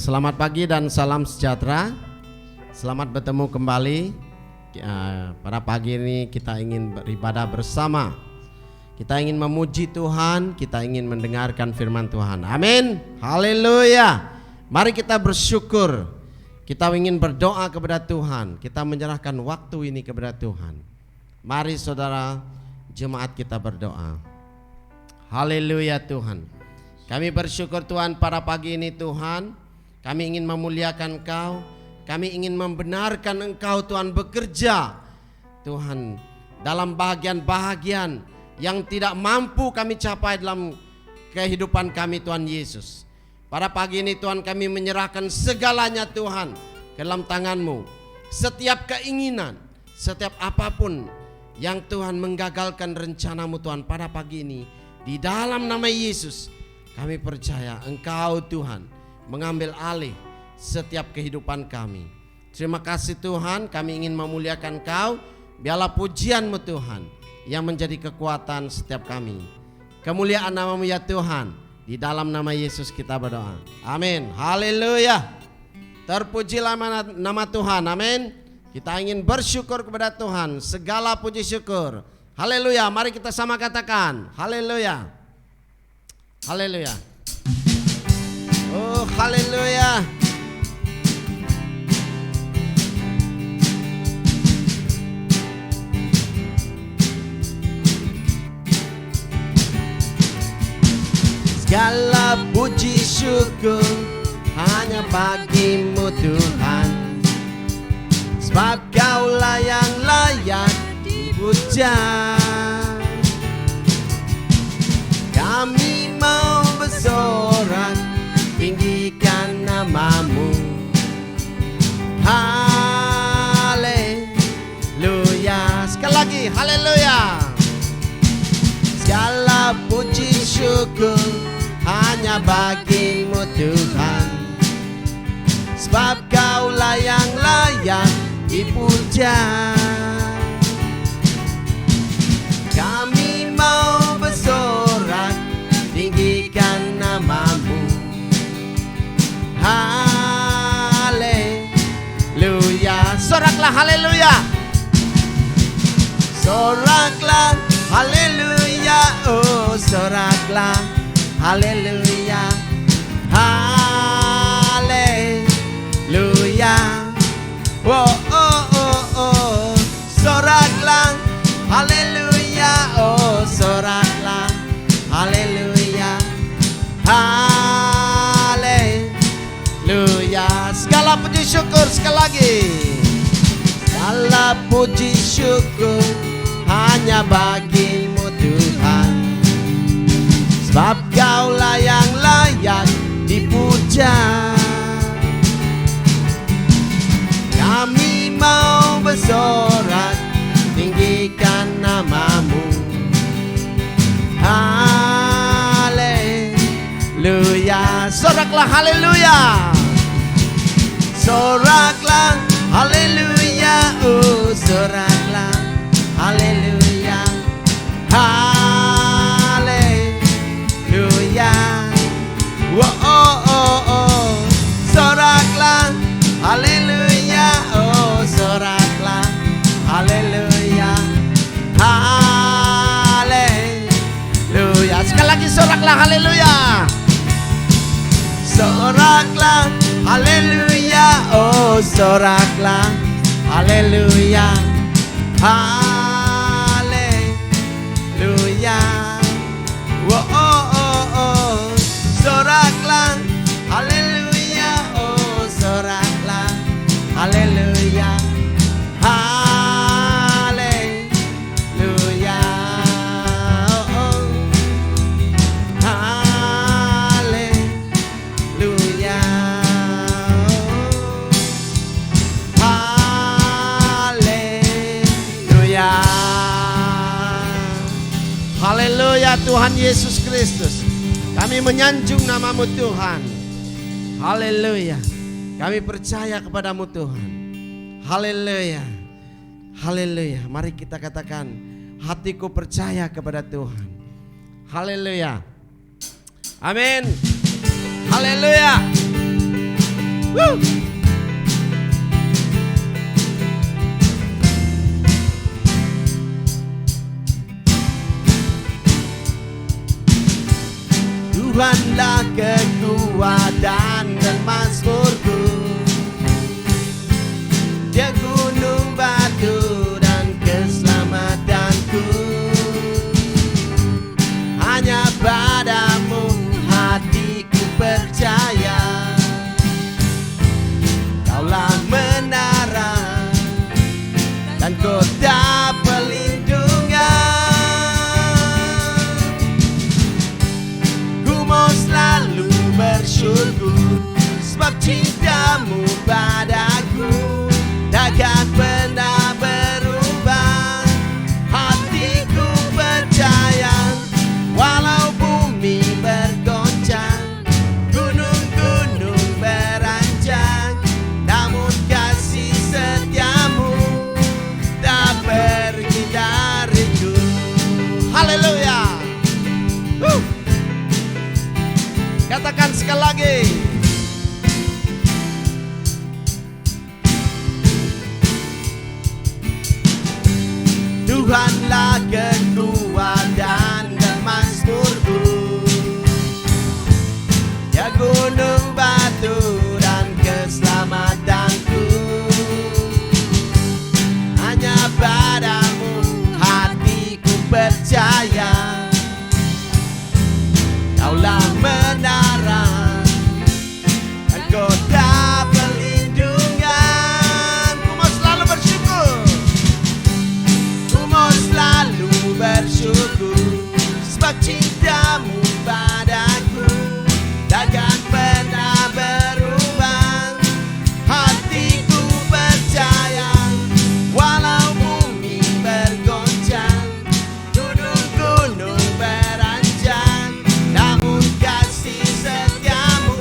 Selamat pagi dan salam sejahtera. Selamat bertemu kembali. Pada pagi ini kita ingin beribadah bersama. Kita ingin memuji Tuhan, kita ingin mendengarkan firman Tuhan. Amin. Haleluya. Mari kita bersyukur. Kita ingin berdoa kepada Tuhan. Kita menyerahkan waktu ini kepada Tuhan. Mari saudara jemaat kita berdoa. Haleluya Tuhan. Kami bersyukur Tuhan pada pagi ini Tuhan. Kami ingin memuliakan Engkau. Kami ingin membenarkan Engkau Tuhan bekerja Tuhan dalam bahagian-bahagian yang tidak mampu kami capai dalam kehidupan kami Tuhan Yesus. Pada pagi ini Tuhan kami menyerahkan segalanya Tuhan ke dalam tangan-Mu. Setiap keinginan, setiap apapun yang Tuhan menggagalkan rencana-Mu Tuhan pada pagi ini, di dalam nama Yesus kami percaya Engkau Tuhan mengambil alih setiap kehidupan kami. Terima kasih Tuhan, kami ingin memuliakan Engkau. Biarlah pujian-Mu Tuhan yang menjadi kekuatan setiap kami. Kemuliaan nama-Mu ya Tuhan. Di dalam nama Yesus kita berdoa. Amin. Haleluya. Terpujilah nama Tuhan. Amin. Kita ingin bersyukur kepada Tuhan. Segala puji syukur. Haleluya. Mari kita sama katakan. Haleluya. Haleluya. Oh, haleluya. Segala puji syukur hanya bagi-Mu Tuhan, sebab Kaulah yang layak dipuja. Kami mau bersorak tinggikan nama-Mu. Haleluya. Sekali lagi haleluya. Segala puji syukur hanya bagi-Mu Tuhan, sebab Kaulah yang layak dipuja. Kami mau bersorak tinggikan nama-Mu. Haleluya. Soraklah haleluya. Soraklah haleluya. Oh soraklah haleluya. Haleluya. Oh oh oh oh. Soraklah haleluya. Oh soraklah haleluya. Haleluya. Segala puji syukur sekali lagi. Segala puji syukur hanya bagi-Mu Tuhan, sebab Kaulah yang layak dipuja. Kami mau bersorak tinggikan nama-Mu. Haleluya. Soraklah haleluya. Soraklah haleluya. Oh soraklah haleluya. Haleluya. Oh oh oh oh. Soraklah haleluya. Oh soraklah haleluya. Haleluya. Sekali lagi soraklah haleluya. Soraklah haleluya. Oh soraklah haleluya. Haleluya. Oh oh oh oh. Soraklah haleluya. Oh soraklah haleluya. Haleluya. Oh oh. Haleluya. Haleluya. Haleluya Tuhan Yesus Kristus. Kami menyanjung nama-Mu Tuhan. Haleluya. Kami percaya kepada-Mu Tuhan. Haleluya. Haleluya. Mari kita katakan, hatiku percaya kepada Tuhan. Haleluya. Amin. Haleluya. Tuhanlah kekuatan dan mazmurku, Dia gunung batu dan keselamatanku. Hanya padamu hatiku percaya, Kaulah menara dan kota pelindungan. Ku mau selalu bersyukur sebab cintamu padaku takkan pernah berubah. Hatiku percaya walau bumi bergoncang, gunung-gunung beranjak, namun kasih setiamu tak pergi dariku. Haleluya. Katakan sekali lagi. Tuhanlah kekuatan dan mazmurku, Ya gunung batu dan keselamatanku. Hanya padamu hatiku percaya, Kaulah menara dan kota pelindungan. Ku mau selalu bersyukur, ku mau selalu bersyukur sebab cintamu padaku takkan pernah berubah. Hatiku percaya walau bumi bergoncang, gunung-gunung beranjak, namun kasih setiamu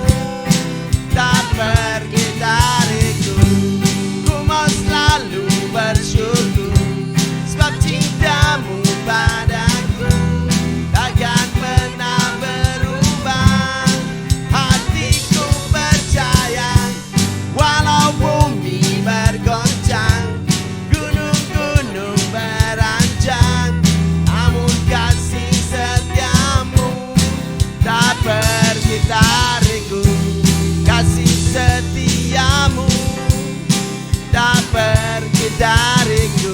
tak pergi dariku. Ku mau selalu bersyukur sebab cintamu padaku takkan pernah berubah. Hatiku percaya walau bumi bergoncang, gunung-gunung beranjak, namun kasih setiamu tak pergi dariku. Kasih setiamu tak pergi dariku.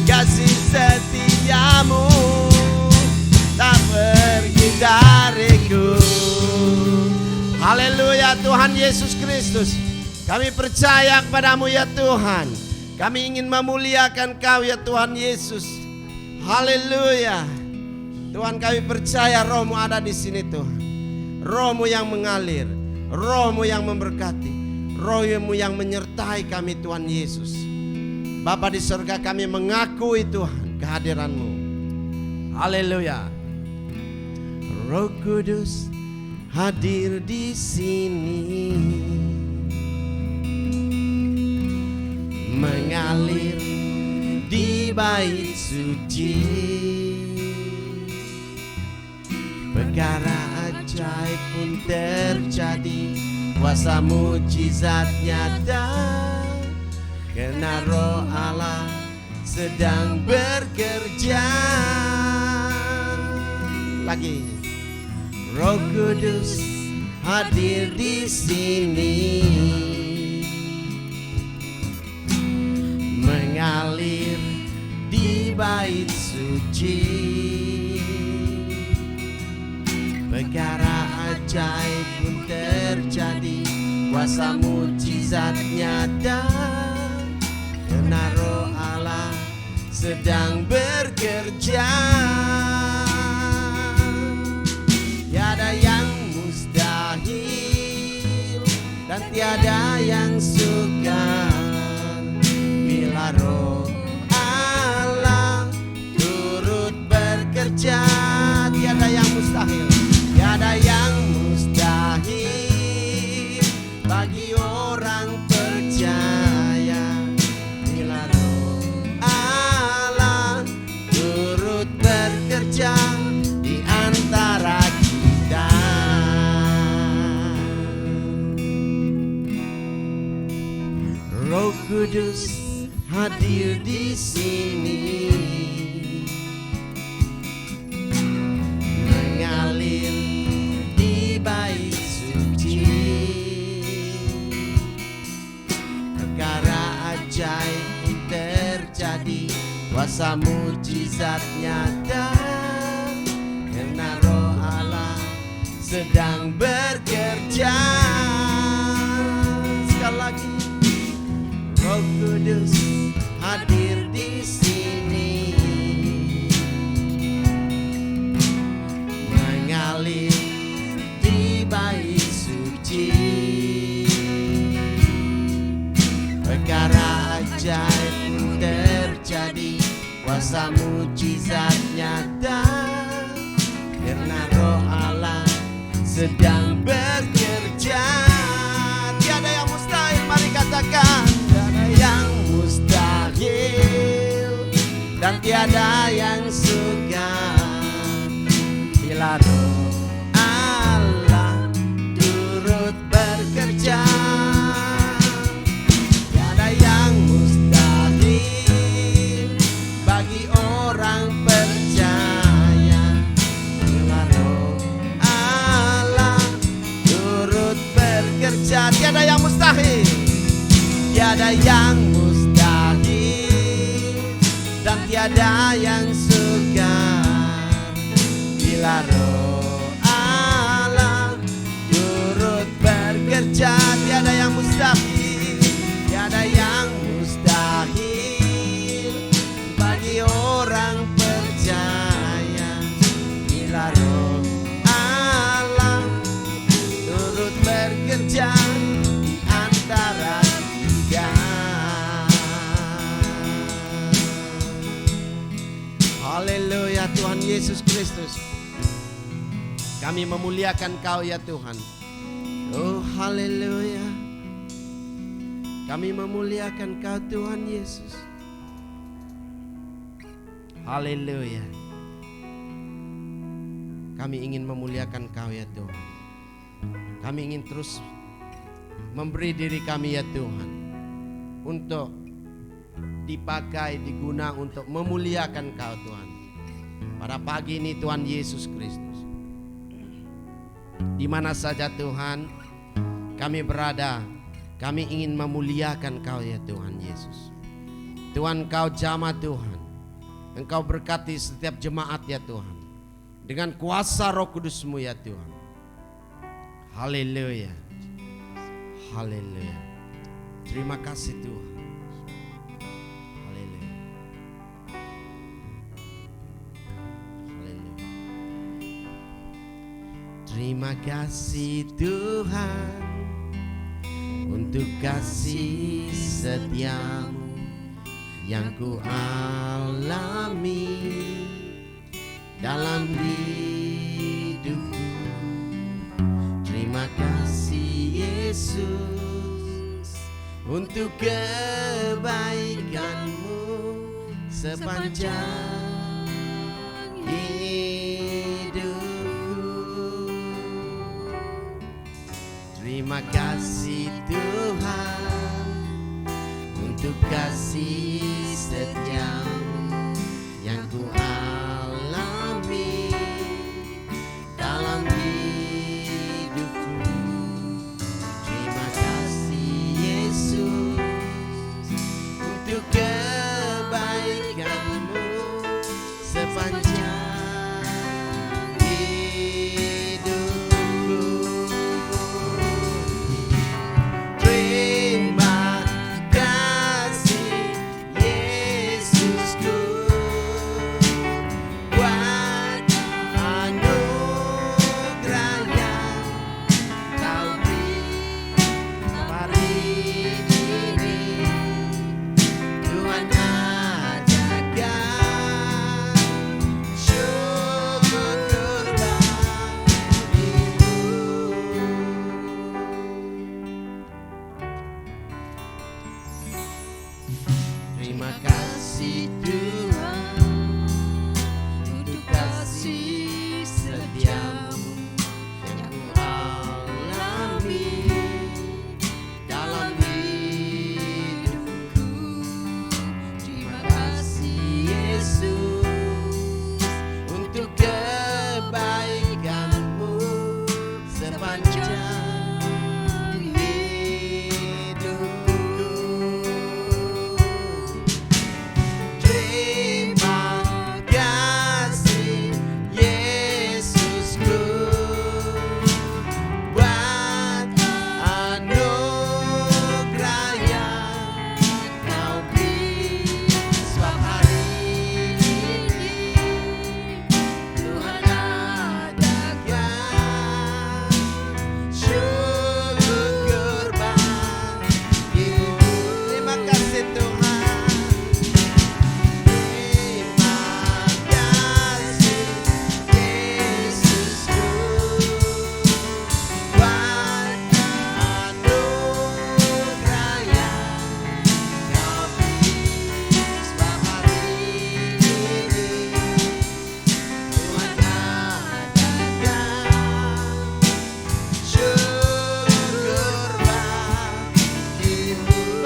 Kasih setiamu tak pergi dariku. Haleluya Tuhan Yesus Kristus. Kami percaya kepadamu ya Tuhan. Kami ingin memuliakan Kau ya Tuhan Yesus. Haleluya. Tuhan, kami percaya Roh-Mu ada di sini Tuhan. Roh-Mu yang mengalir, Roh-Mu yang memberkati, Roh-Mu yang menyertai kami Tuhan Yesus. Bapa di surga, kami mengakui Tuhan kehadiran-Mu. Haleluya. Roh Kudus hadir di sini, mengalir di bait suci. Perkara ajaib pun terjadi, kuasa mujizat nyata, karena Roh Allah sedang bekerja. Lagi, Roh Kudus hadir di sini, mengalir di bait suci. Perkara ajaib pun terjadi, kuasa mujizat nyata, karena Roh Allah sedang bekerja. Tiada yang mustahil dan tiada yang sukar bila Roh Allah turut bekerja. Tiada yang mustahil, tiada yang mustahil bagi orang percaya bila Roh Allah turut bekerja di antara kita. Roh Kudus hadir di sini, mengalir di bait suci. Perkara ajaib terjadi, kuasa mujizat nyata, karena Roh Allah sedang bekerja. Sekali lagi, Roh Kudus hadir di sini, mengalir di bait suci. Perkara ajaib terjadi, kuasa mujizat nyata, karena Roh Allah sedang bekerja. Tiada yang mustahil, mari katakan. Tiada yang mustahil dan tiada yang sukar bila Roh Allah turut bekerja. Tiada yang mustahil bagi orang percaya bila Roh Allah turut bekerja. Tiada yang mustahil, tiada yang mustahil dan tiada yang sukar bila Roh Allah turut bekerja. Tiada yang mustahil, tiada yang mustahil bagi orang percaya bila Roh Allah turut bekerja di antara kita. Haleluya Tuhan Yesus Kristus, kami memuliakan Kau ya Tuhan. Oh haleluya, kami memuliakan Kau Tuhan Yesus. Haleluya, kami ingin memuliakan Kau ya Tuhan. Kami ingin terus memberi diri kami ya Tuhan, untuk dipakai, diguna untuk memuliakan Kau Tuhan. Pada pagi ini Tuhan Yesus Kristus, di mana saja Tuhan kami berada, kami ingin memuliakan Kau ya Tuhan Yesus. Tuhan, Kau jamah Tuhan, Engkau berkati setiap jemaat ya Tuhan, dengan kuasa Roh Kudus-Mu ya Tuhan. Haleluya, haleluya. Terima kasih Tuhan. Haleluya, haleluya. Terima kasih Tuhan untuk kasih setia-Mu yang ku alami dalam hidupku. Terima kasih Yesus untuk kebaikan-Mu sepanjang hidupku. Terima kasih Tuhan untuk kasih setia-Mu yang ku alami dalam hidupku. Terima kasih Yesus untuk kebaikan-Mu sepanjang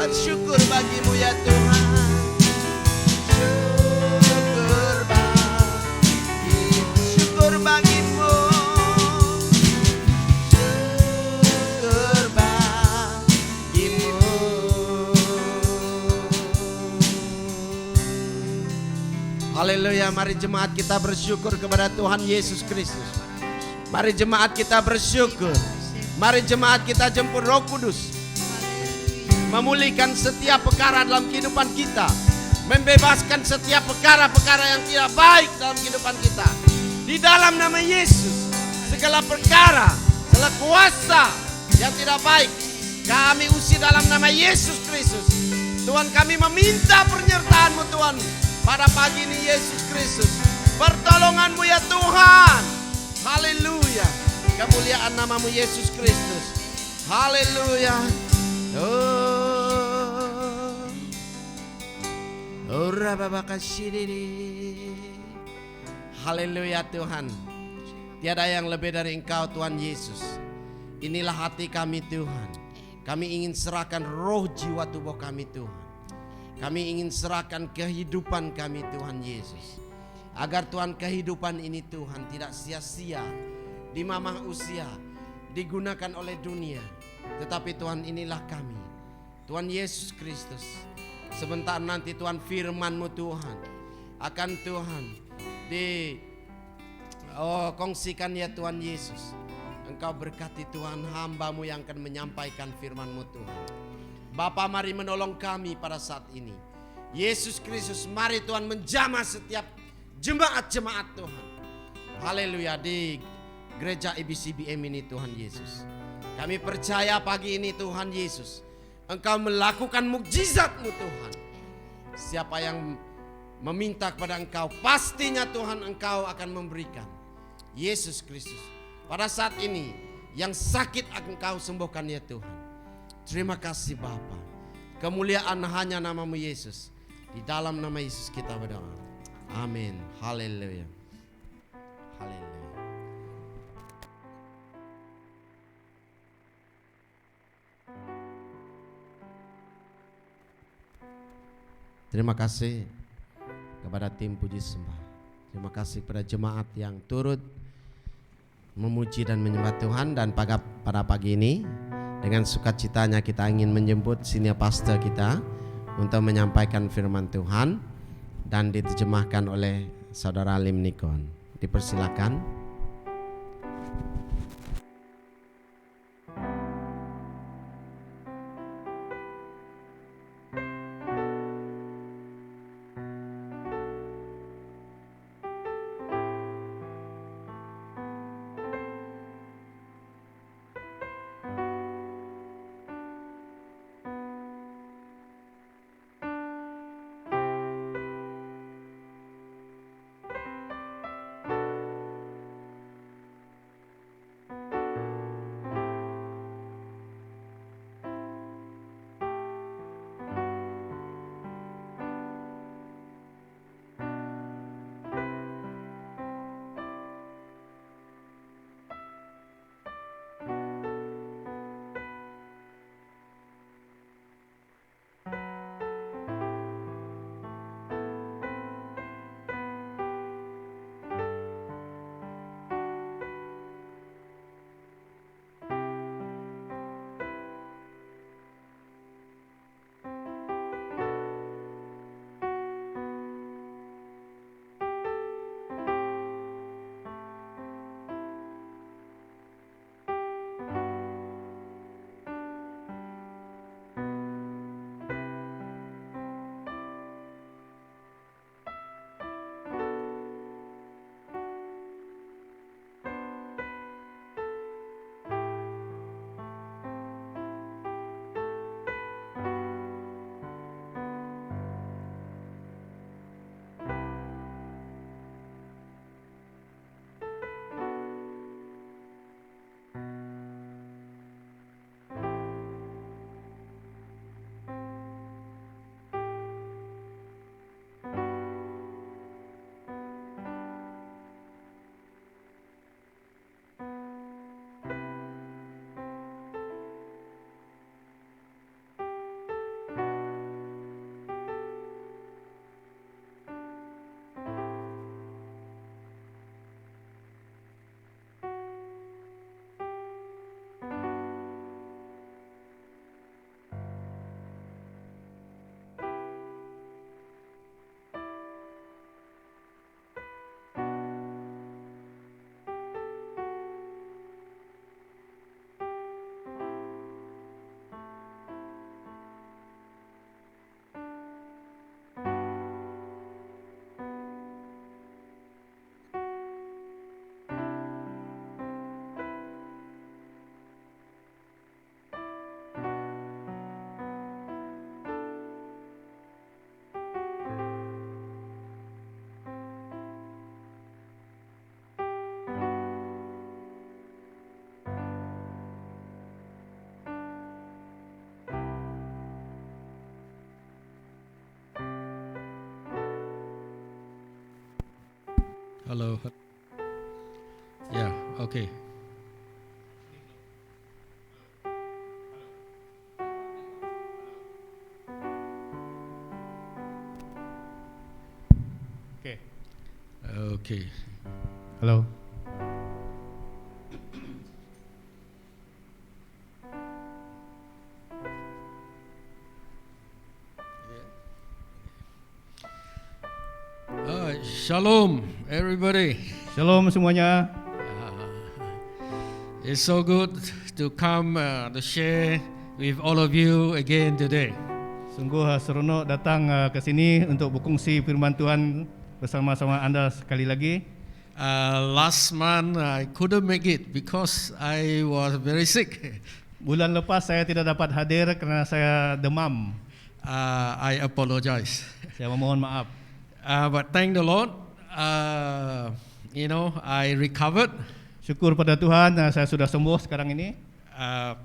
bersyukur bagimu ya Tuhan. Syukur bagimu. Syukur bagimu. Haleluya, mari jemaat kita bersyukur kepada Tuhan Yesus Kristus. Mari jemaat kita bersyukur. Mari jemaat kita jemput Roh Kudus memulihkan setiap perkara dalam kehidupan kita, membebaskan setiap perkara-perkara yang tidak baik dalam kehidupan kita. Di dalam nama Yesus, segala perkara, segala kuasa yang tidak baik kami usir dalam nama Yesus Kristus. Tuhan, kami meminta penyertaan-Mu Tuhan pada pagi ini Yesus Kristus. Pertolongan-Mu ya Tuhan. Haleluya. Kemuliaan nama-Mu Yesus Kristus. Haleluya. Haleluya Tuhan. Tiada yang lebih dari Engkau Tuhan Yesus. Inilah hati kami Tuhan. Kami ingin serahkan roh jiwa tubuh kami Tuhan. Kami ingin serahkan kehidupan kami Tuhan Yesus. Agar Tuhan kehidupan ini Tuhan tidak sia-sia di mamah usia digunakan oleh dunia. Tetapi Tuhan, inilah kami Tuhan Yesus Kristus. Sebentar nanti Tuhan firman-Mu Tuhan akan Tuhan kongsikan ya Tuhan Yesus. Engkau berkati Tuhan hamba-Mu yang akan menyampaikan firman-Mu Tuhan. Bapa, mari menolong kami pada saat ini. Yesus Kristus, mari Tuhan menjamah setiap jemaat-jemaat Tuhan. Haleluya, di gereja EBCBM ini Tuhan Yesus. Kami percaya pagi ini Tuhan Yesus, Engkau melakukan mukjizat-Mu Tuhan. Siapa yang meminta kepada Engkau, pastinya Tuhan Engkau akan memberikan. Yesus Kristus, pada saat ini yang sakit Engkau sembuhkan ya Tuhan. Terima kasih Bapa. Kemuliaan hanya nama-Mu Yesus. Di dalam nama Yesus kita berdoa. Amin. Haleluya. Haleluya. Terima kasih kepada tim puji sembah. Terima kasih kepada jemaat yang turut memuji dan menyembah Tuhan. Dan pada pagi ini dengan sukacitanya kita ingin menjemput senior pastor kita untuk menyampaikan firman Tuhan dan diterjemahkan oleh Saudara Lim Nikon. Dipersilakan. Hello. Yeah, okay. Okay. Okay. Hello. Shalom, everybody. Shalom semuanya. It's so good to come to share with all of you again today. Sungguh seronok datang ke sini untuk berkongsi firman Tuhan bersama-sama anda sekali lagi. Last month I couldn't make it because I was very sick. Bulan lepas saya tidak dapat hadir kerana saya demam. I apologize. Saya memohon maaf. But thank the Lord, I recovered. Syukur pada Tuhan, saya sudah sembuh sekarang ini.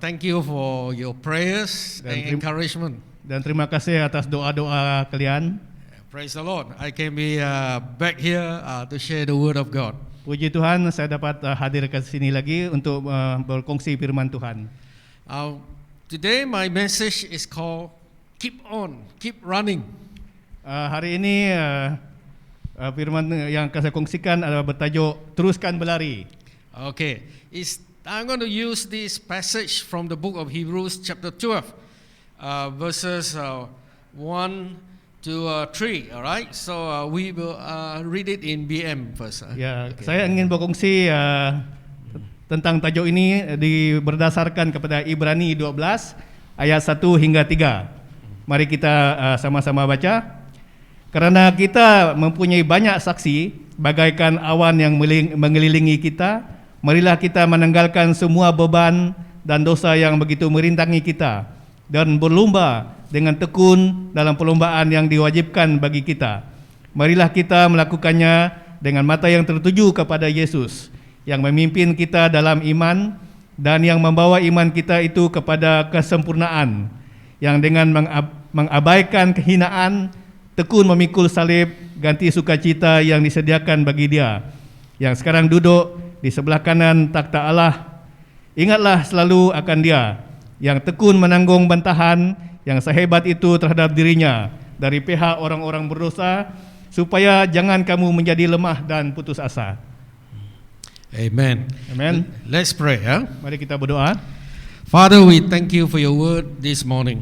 Thank you for your prayers and encouragement. Dan terima kasih atas doa-doa kalian. Praise the Lord. I can be back here to share the word of God. Puji Tuhan, saya dapat hadir ke sini lagi untuk berkongsi firman Tuhan. Today my message is called Keep On, Keep Running. Hari ini firman yang akan saya kongsikan adalah bertajuk Teruskan Berlari. Okay, I'm going to use this passage from the book of Hebrews chapter 12, verses 1 to 3, alright? So we will read it in BM first. Ya, Okay. saya ingin berkongsi tentang tajuk ini berdasarkan kepada Ibrani 12 ayat 1 hingga 3. Mari kita sama-sama baca. Kerana kita mempunyai banyak saksi bagaikan awan yang mengelilingi kita, marilah kita menanggalkan semua beban dan dosa yang begitu merintangi kita dan berlomba dengan tekun dalam perlombaan yang diwajibkan bagi kita. Marilah kita melakukannya dengan mata yang tertuju kepada Yesus yang memimpin kita dalam iman dan yang membawa iman kita itu kepada kesempurnaan, yang dengan mengabaikan kehinaan tekun memikul salib, ganti sukacita yang disediakan bagi Dia yang sekarang duduk di sebelah kanan takhta Allah. Ingatlah selalu akan Dia yang tekun menanggung bantahan yang sehebat itu terhadap dirinya dari pihak orang-orang berdosa, supaya jangan kamu menjadi lemah dan putus asa. Amen. Amen. Let's pray. Mari kita berdoa. Father, we thank you for your word this morning.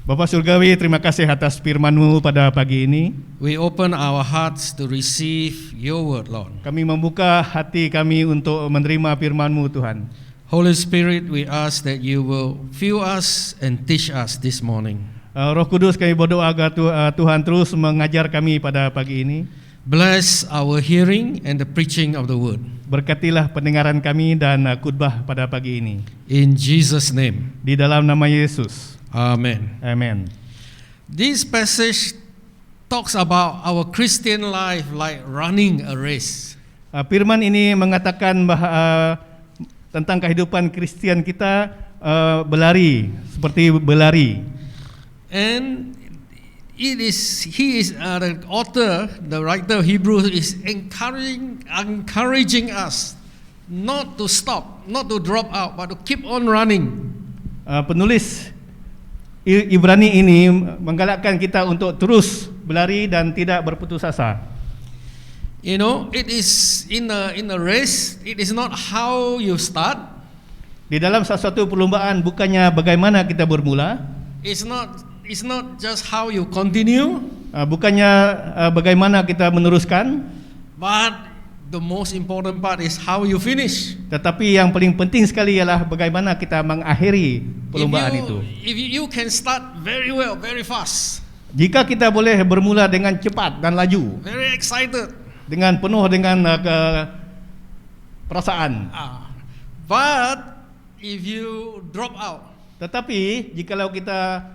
Bapa Surgawi, terima kasih atas firman-Mu pada pagi ini. We open our hearts to receive your word, Lord. Kami membuka hati kami untuk menerima firman-Mu, Tuhan. Holy Spirit, we ask that you will fill us and teach us this morning. Roh Kudus, kami berdoa agar Tuhan terus mengajar kami pada pagi ini. Bless our hearing and the preaching of the word. Berkatilah pendengaran kami dan khutbah pada pagi ini. In Jesus' name. Di dalam nama Yesus. Amen. Amen. This passage talks about our Christian life like running a race. Firman ini mengatakan tentang kehidupan Kristian kita berlari, seperti berlari. And he is the author, the writer of Hebrews is encouraging us not to stop, not to drop out, but to keep on running. Penulis Ibrani ini menggalakkan kita untuk terus berlari dan tidak berputus asa. You know, it is in a race, it is not how you start. Di dalam satu perlombaan bukannya bagaimana kita bermula. It's not just how you continue. Bukannya bagaimana kita meneruskan. But the most important part is how you finish. Tetapi yang paling penting sekali ialah bagaimana kita mengakhiri perlombaan itu. If you can start very well, very fast. Jika kita boleh bermula dengan cepat dan laju, Very excited. dengan penuh dengan perasaan. But if you drop out, Tetapi jikalau kita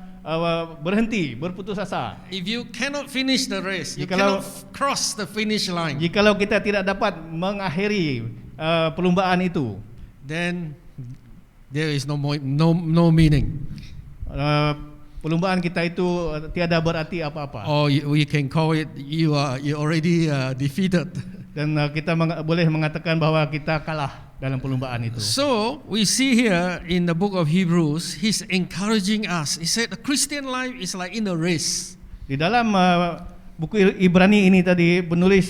berhenti, berputus asa, if you cannot finish the race, you Jikalau- cannot cross the finish line, jikalau kita tidak dapat mengakhiri perlombaan itu, then there is no meaning. Perlombaan kita itu tiada berarti apa-apa. Or we can call it you already defeated. Dan kita boleh mengatakan bahwa kita kalah dalam perlombaan itu. So we see here in the book of Hebrews, he's encouraging us. He said the Christian life is like in a race. Di dalam buku Ibrani ini tadi penulis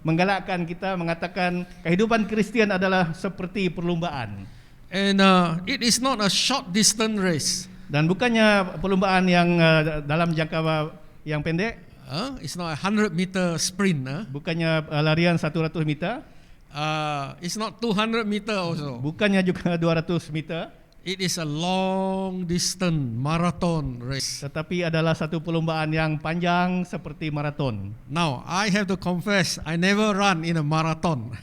menggalakkan kita mengatakan kehidupan Kristian adalah seperti perlombaan. And it is not a short distance race. Dan bukannya perlombaan yang dalam jangka yang pendek. It's not a 100-meter sprint. Bukannya larian 100 meter. It's not 200 meter also. Bukannya juga 200 meter. It is a long distance marathon race. Tetapi adalah satu perlombaan yang panjang seperti maraton. Now, I have to confess, I never run in a marathon.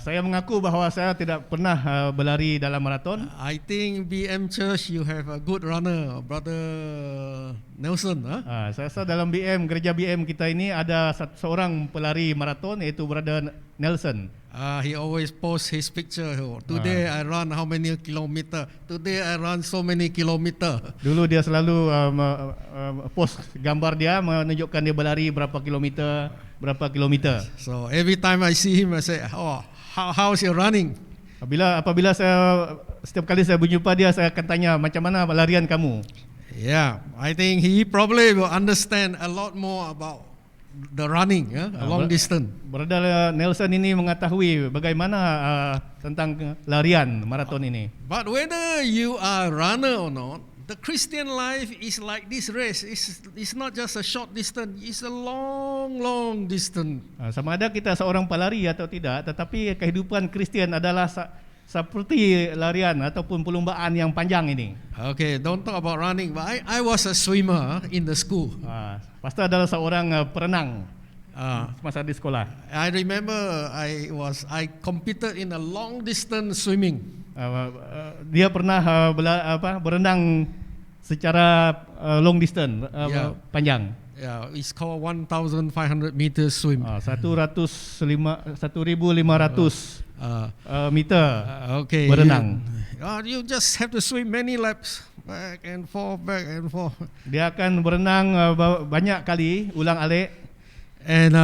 Saya mengaku bahawa saya tidak pernah berlari dalam maraton. I think BM Church you have a good runner, Brother Nelson. Saya rasa dalam gereja BM kita ini ada seorang pelari maraton iaitu Brother Nelson. He always post his picture. Today I run how many kilometer? Today I run so many kilometer. Dulu dia selalu post gambar dia menunjukkan dia berlari berapa kilometer. So every time I see him, I say, "Oh, how's your running?" Apabila setiap kali saya berjumpa dia, saya akan tanya macam mana larian kamu. Yeah, I think he probably will understand a lot more about the running, a long distance. Brother Nelson ini mengetahui bagaimana tentang larian maraton ini. But whether you are a runner or not, the Christian life is like this race. It's not just a short distance. It's a long distance. Sama ada kita seorang pelari atau tidak, tetapi kehidupan Kristian adalah seperti larian ataupun perlombaan yang panjang ini. Okay, don't talk about running. But I was a swimmer in the school. Pastor adalah seorang perenang masa di sekolah. I remember I competed in a long distance swimming. Dia pernah berenang secara long distance, panjang. Yeah, it's called 1,500 meters swim. 1,500 meter okay. berenang. You just have to swim many laps, back and forth. Dia akan berenang banyak kali, ulang-alik. And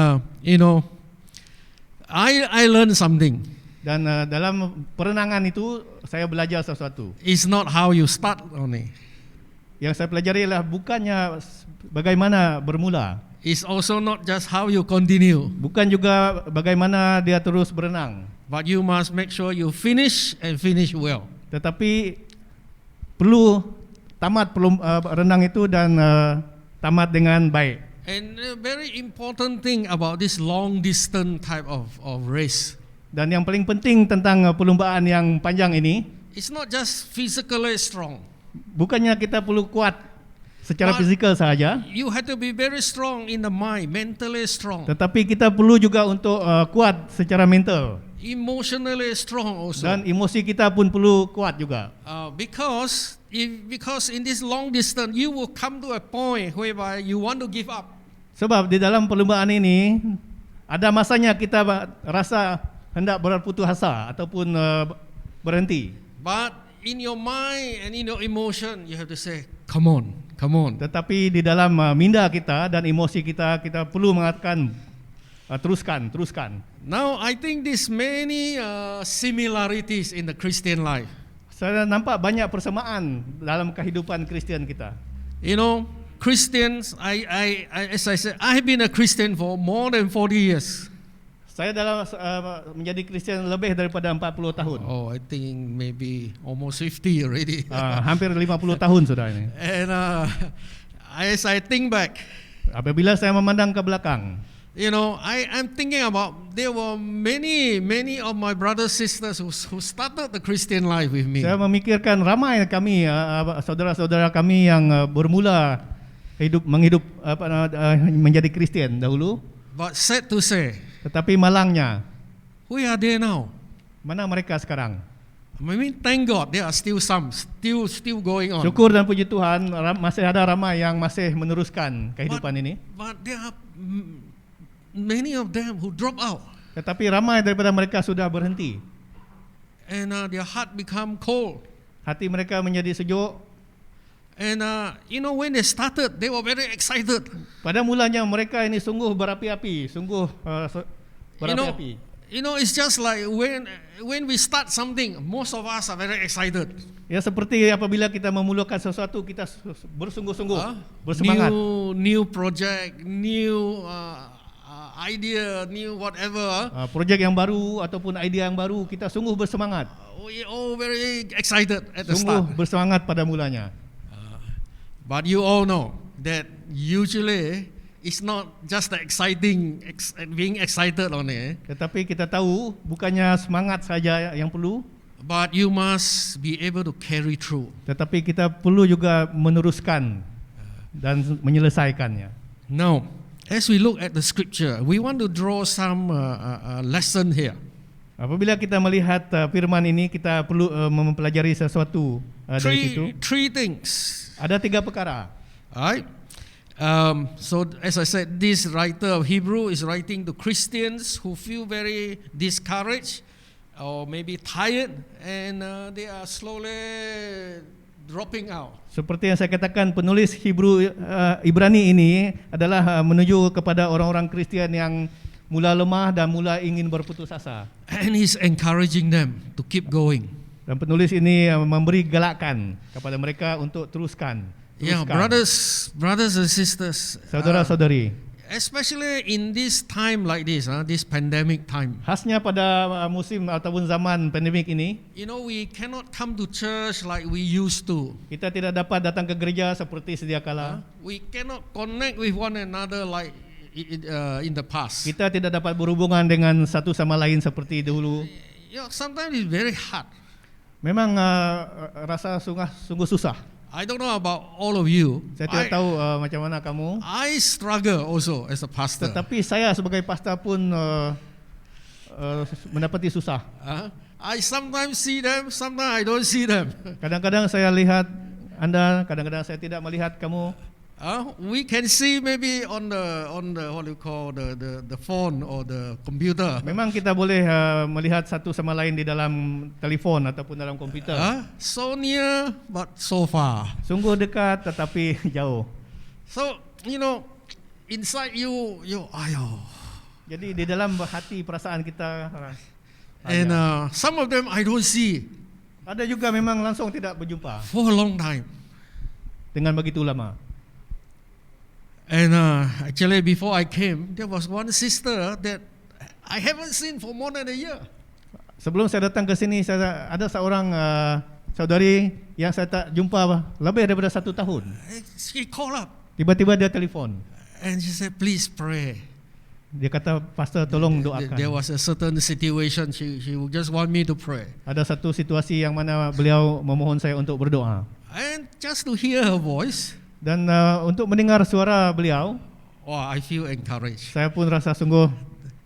I learned something. Dan dalam perenangan itu saya belajar sesuatu. It's not how you start only. Yang saya pelajari adalah bukannya bagaimana bermula. It's also not just how you continue. Bukan juga bagaimana dia terus berenang. But you must make sure you finish and finish well. Tetapi perlu tamat renang itu dan tamat dengan baik. And a very important thing about this long distance type of race. Dan yang paling penting tentang perlombaan yang panjang ini, it's not just physically strong. Bukannya kita perlu kuat secara fizikal sahaja. You have to be very strong in the mind, mentally strong. Tetapi kita perlu juga untuk kuat secara mental. Emotionally strong also. Dan emosi kita pun perlu kuat juga. Because in this long distance you will come to a point whereby you want to give up. Sebab di dalam perlombaan ini ada masanya kita rasa hendak berputus asa ataupun berhenti. But in your mind and in your emotion you have to say, come on. Tetapi di dalam minda kita dan emosi kita perlu mengatakan teruskan. Now I think there's many similarities in the Christian life. Saya nampak banyak persamaan dalam kehidupan Kristian kita. You know, Christians, as I said, I have been a Christian for more than 40 years. Saya dalam menjadi Kristian lebih daripada 40 tahun. Oh, I think maybe almost 50 already. Hampir 50 tahun sudah ini. And as I think back, apabila saya memandang ke belakang, you know, I'm thinking about there were many of my brothers sisters who started the Christian life with me. Saya memikirkan ramai kami saudara-saudara kami yang bermula menjadi Kristian dahulu. But sad to say, tetapi malangnya, where are they now? Mana mereka sekarang? I mean, thank God there are still some still going on. Syukur dan puji Tuhan masih ada ramai yang masih meneruskan kehidupan ini. But there are many of them who drop out. Tetapi ramai daripada mereka sudah berhenti. And their heart become cold. Hati mereka menjadi sejuk. And you know, when they started, they were very excited. Pada mulanya mereka ini sungguh berapi-api, sungguh berapi-api. It's just like when we start something, most of us are very excited. Ya, seperti apabila kita memulakan sesuatu, kita bersungguh-sungguh, bersemangat. New project, new idea, new whatever. Projek yang baru ataupun idea yang baru, kita sungguh bersemangat. We all very excited at the Sungguh start. bersemangat pada mulanya. But you all know that usually it's not just the being excited only. Tetapi kita tahu bukannya semangat saja yang perlu, But you must be able to carry through. tetapi kita perlu juga meneruskan dan menyelesaikannya. Now, as we look at the scripture, we want to draw some lesson here. Apabila kita melihat firman ini, kita perlu mempelajari sesuatu dari situ. Three things. Ada 3 perkara. Alright. So as I said, this writer of Hebrew is writing to Christians who feel very discouraged or maybe tired, and they are slowly dropping out. Seperti yang saya katakan, penulis Ibrani ini adalah menuju kepada orang-orang Kristian yang mula lemah dan mula ingin berputus asa. And he's encouraging them to keep going. Dan penulis ini memberi galakan kepada mereka untuk teruskan. Yeah, brothers and sisters, Saudara-saudari, especially in this time like this pandemic time. khasnya pada musim ataupun zaman pandemik ini, We cannot come to church like we used to. kita tidak dapat datang ke gereja seperti sedia kala. We cannot connect with one another like in the past. Kita tidak dapat berhubungan dengan satu sama lain seperti dahulu. Sometimes it's very hard. Memang rasa sungguh susah. I don't know about all of you. Saya tidak tahu macam mana kamu. I struggle also as a pastor. Tetapi saya sebagai pastor pun mendapati susah. I sometimes see them, sometimes I don't see them. Kadang-kadang saya lihat Anda, kadang-kadang saya tidak melihat kamu. We can see maybe on the what do you call the phone or the computer. Memang kita boleh melihat satu sama lain di dalam telefon ataupun dalam komputer. So near but so far. Sungguh dekat tetapi jauh. So inside you ayo. Jadi di dalam hati perasaan kita. And some of them I don't see. Ada juga memang langsung tidak berjumpa. For a long time. Dengan begitu lama. And actually before I came, there was one sister that I haven't seen for more than a year. Sebelum saya datang ke sini, ada seorang saudari yang saya tak jumpa lebih daripada 1 tahun. She called up. Tiba-tiba dia telefon. And she said, please pray. Dia kata, pastor tolong doakan. There was a certain situation, she just want me to pray. Ada satu situasi yang mana beliau memohon saya untuk berdoa. And just to hear her voice, dan untuk mendengar suara beliau, I feel encouraged. Saya pun rasa sungguh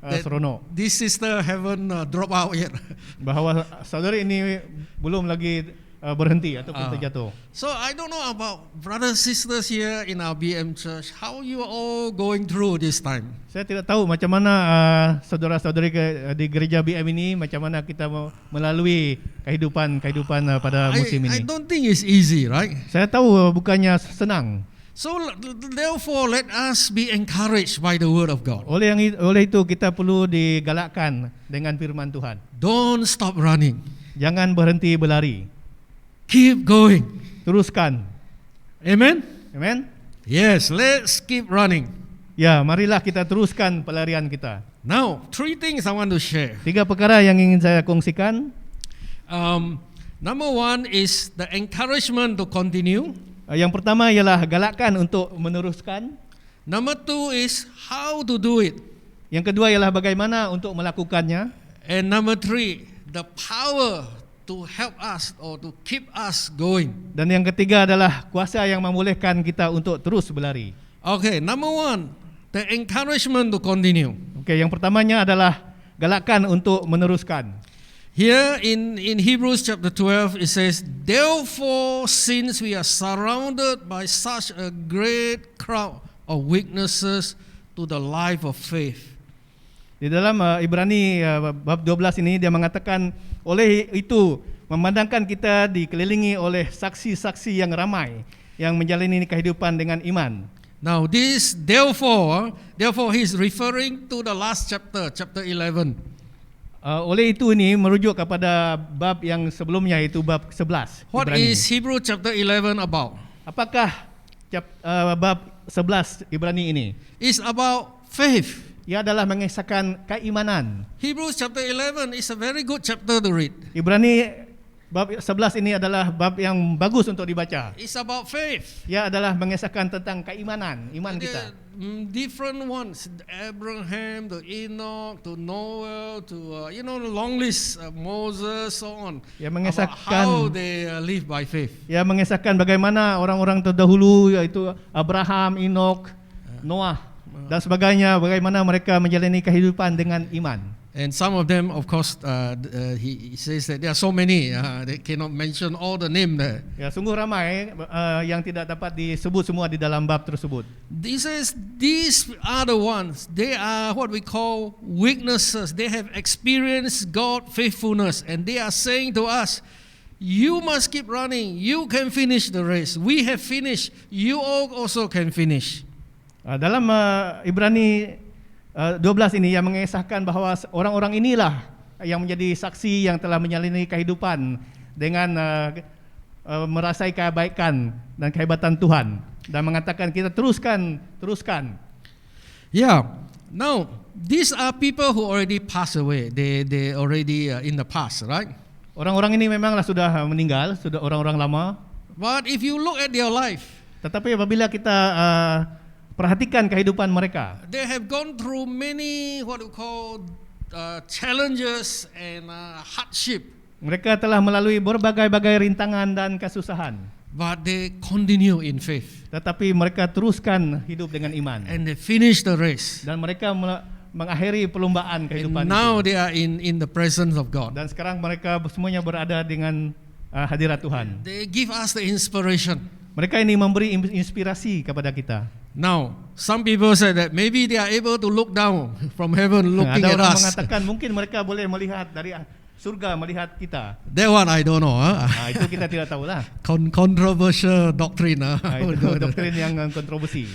seronok. This sister haven't dropped out yet. Bahawa saudari ini belum lagi berhenti ataupun terjatuh. So I don't know about brothers sisters here in our BM Church. How you all going through this time? Saya tidak tahu macam mana saudara-saudari di gereja BM ini, macam mana kita melalui kehidupan pada musim ini. I don't think it's easy, right? Saya tahu bukannya senang. So therefore let us be encouraged by the word of God. Oleh itu kita perlu digalakkan dengan firman Tuhan. Don't stop running. Jangan berhenti berlari. Keep going. Teruskan. Amen? Amen? Yes, let's keep running. Ya, marilah kita teruskan pelarian kita. Now, 3 things I want to share. 3 perkara yang ingin saya kongsikan. Number 1 is the encouragement to continue. Yang pertama ialah galakan untuk meneruskan. Number 2 is how to do it. Yang kedua ialah bagaimana untuk melakukannya. And number 3, the power to help us or to keep us going. Dan yang ketiga adalah kuasa yang membolehkan kita untuk terus berlari. Okay, number 1, the encouragement to continue. Okay, yang pertamanya adalah galakan untuk meneruskan. Here in Hebrews chapter 12 it says, therefore since we are surrounded by such a great crowd of witnesses to the life of faith. Di dalam Ibrani bab 12 ini dia mengatakan, oleh itu memandangkan kita dikelilingi oleh saksi-saksi yang ramai yang menjalani kehidupan dengan iman. Now this therefore he's referring to the last chapter, chapter 11. Oleh itu ini merujuk kepada bab yang sebelumnya, itu bab 11. What Ibrani. is Hebrew chapter 11 about? Apakah bab 11 Ibrani ini? It's about faith. Ia adalah mengisahkan keimanan. Hebrews chapter 11 is a very good chapter to read. Ibrani bab 11 ini adalah bab yang bagus untuk dibaca. It's about faith. Ia adalah mengisahkan tentang keimanan, iman The, kita. different ones, Abraham, to Enoch, to Noah, to the long list, Moses, so on. Ia About mengisahkan how they live by faith. ia mengisahkan bagaimana orang-orang terdahulu, yaitu Abraham, Enoch, Noah dan sebagainya, bagaimana mereka menjalani kehidupan dengan iman. And some of them, of course, he says that there are so many, they cannot mention all the name there. Ya, sungguh ramai yang tidak dapat disebut semua di dalam bab tersebut. He says these are the ones, they are what we call witnesses. They have experienced God faithfulness, and they are saying to us, you must keep running, you can finish the race. We have finished, you all also can finish. Dalam Ibrani 12 ini yang mengisahkan bahawa orang-orang inilah yang menjadi saksi yang telah menjalani kehidupan dengan merasai kebaikan dan kehebatan Tuhan, dan mengatakan kita teruskan. Yeah. Now, these are people who already passed away. They already in the past, right? Orang-orang ini memanglah sudah meninggal, sudah orang-orang lama. But if you look at their life, Tetapi apabila kita perhatikan kehidupan mereka, they have gone through many what we call challenges and hardship. mereka telah melalui berbagai-bagai rintangan dan kesusahan. But they continue in faith. Tetapi mereka teruskan hidup dengan iman. And they finish the race. Dan mereka mengakhiri perlombaan And kehidupan now itu. they are in the presence of God. Dan sekarang mereka semuanya berada dengan hadirat Tuhan. They give us the inspiration. Mereka ini memberi inspirasi kepada kita. Now, some people say that maybe they are able to look down from heaven looking Ada at orang us. mengatakan mungkin mereka boleh melihat dari surga, melihat kita. That one I don't know. Itu kita tidak tahulah. Controversial doctrine. Itu doktrin yang kontroversi.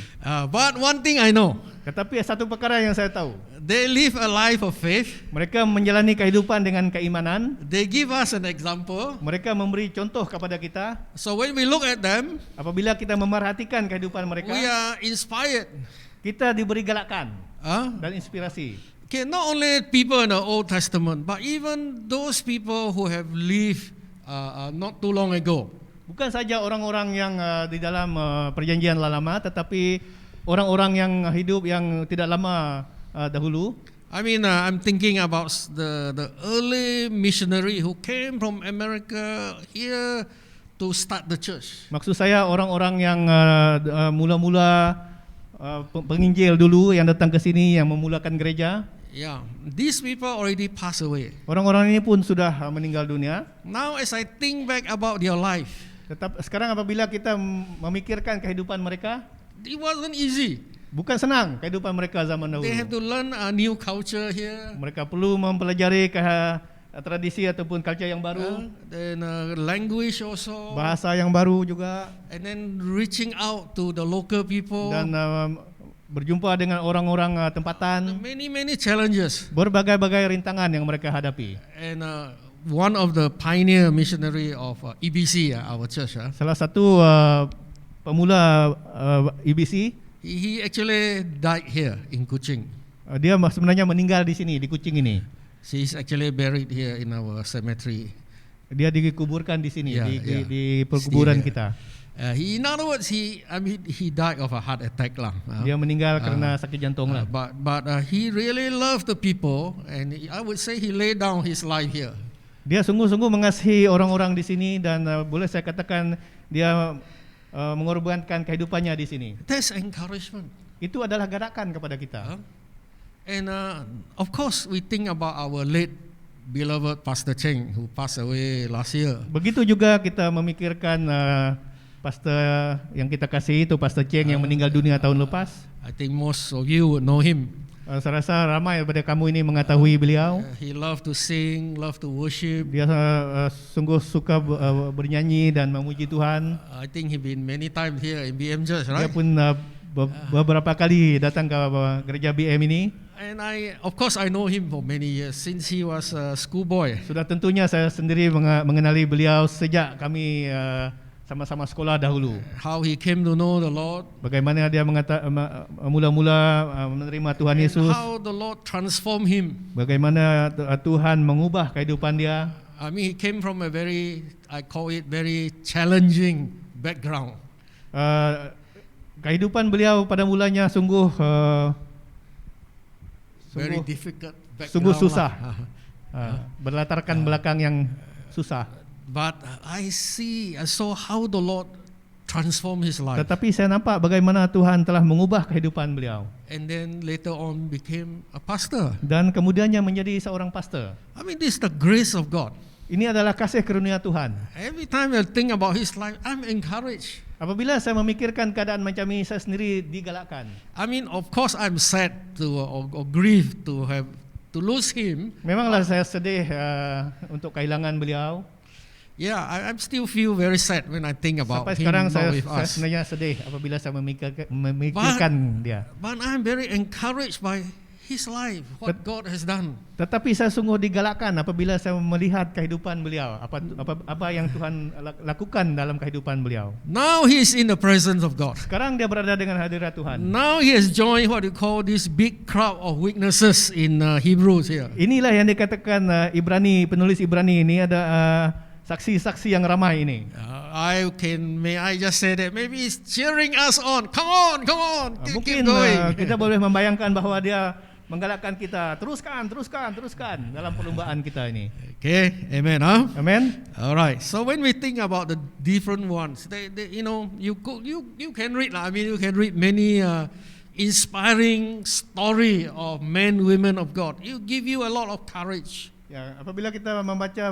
But one thing I know, Tetapi satu perkara yang saya tahu, they live a life of faith. mereka menjalani kehidupan dengan keimanan. They give us an example. Mereka memberi contoh kepada kita. So when we look at them, Apabila kita memerhatikan kehidupan mereka, we are inspired. kita diberi galakan dan inspirasi. Okay, not only people in the Old Testament, but even those people who have lived not too long ago. Bukan saja orang-orang yang di dalam perjanjian lama, tetapi orang-orang yang hidup yang tidak lama dahulu. I mean, I'm thinking about the early missionary who came from America here to start the church. Maksud saya orang-orang yang mula-mula penginjil dulu yang datang ke sini yang memulakan gereja. Yeah, these people already passed away. Orang-orang ini pun sudah meninggal dunia. Now as I think back about their life, Sekarang apabila kita memikirkan kehidupan mereka, it wasn't easy. bukan senang kehidupan mereka zaman dahulu. They have to learn a new culture here. Mereka perlu mempelajari tradisi ataupun culture yang baru, Then language also. bahasa yang baru juga, And then reaching out to the local people. dan berjumpa dengan orang-orang tempatan. Many challenges. Berbagai-bagai rintangan yang mereka hadapi. And one of the pioneer missionary of EBC, our church, Salah satu pemula EBC, he actually died here in Kuching. dia sebenarnya meninggal di sini, di Kuching ini. He's actually buried here in our cemetery. Dia dikuburkan di sini, Yeah, di perkuburan Still kita. In other words, he died of a heart attack lah. Dia meninggal karena sakit jantung lah. But he really loved the people, and I would say he laid down his life here. Dia sungguh-sungguh mengasihi orang-orang di sini, dan boleh saya katakan dia mengorbankan kehidupannya di sini. That's encouragement. Itu adalah gerakan kepada kita. And of course, we think about our late beloved Pastor Cheng who passed away last year. Begitu juga kita memikirkan pastor yang kita kasih itu, Pastor Cheng yang meninggal dunia tahun lepas. I think most of you would know him. Saya rasa ramai daripada kamu ini mengetahui beliau. He loved to sing, loved to worship. Dia sungguh suka bernyanyi dan memuji Tuhan. I think he been many times here in BM Church, Dia right? pun beberapa kali datang ke gereja BM ini. And of course, I know him for many years since he was a schoolboy. Sudah tentunya saya sendiri mengenali beliau sejak kami sama-sama sekolah dahulu. How he came to know the Lord. Bagaimana dia mula-mula menerima Tuhan And Yesus. how the Lord transformed him. Bagaimana Tuhan mengubah kehidupan dia. I mean, he came from a I call it very challenging background. Kehidupan beliau pada mulanya sungguh Very difficult background. sungguh susah. lah. Berlatarkan belakang yang susah. But I saw how the Lord transformed his life. Tetapi saya nampak bagaimana Tuhan telah mengubah kehidupan beliau. And then later on became a pastor. Dan kemudiannya menjadi seorang pastor. I mean, this is the grace of God. Ini adalah kasih karunia Tuhan. Every time I think about his life, I'm encouraged. Apabila saya memikirkan keadaan macam ini, saya sendiri digalakkan. I mean, of course, I'm sad or grieved to lose him. Memanglah saya sedih untuk kehilangan beliau. Yeah, I'm still feel very sad when I think about Sampai him sekarang not saya with us. sebenarnya sedih apabila saya memikirkan dia. But I'm very encouraged by his life, what God has done. Tetapi saya sungguh digalakkan apabila saya melihat kehidupan beliau, apa yang Tuhan lakukan dalam kehidupan beliau. Now he is in the presence of God. Sekarang dia berada dengan hadirat Tuhan. Now he has joined what you call this big crowd of witnesses in Hebrews here. Inilah yang dikatakan penulis Ibrani ini ada saksi-saksi yang ramai ini. May I just say that maybe he's cheering us on. Come on, keep Mungkin going. kita boleh membayangkan bahwa dia menggalakkan kita teruskan dalam perlombaan kita ini. Okay, amen. Huh? Amen. All right. So when we think about the different ones, you can read. I mean, you can read many inspiring story of men, women of God. It give you a lot of courage. Ya, apabila kita membaca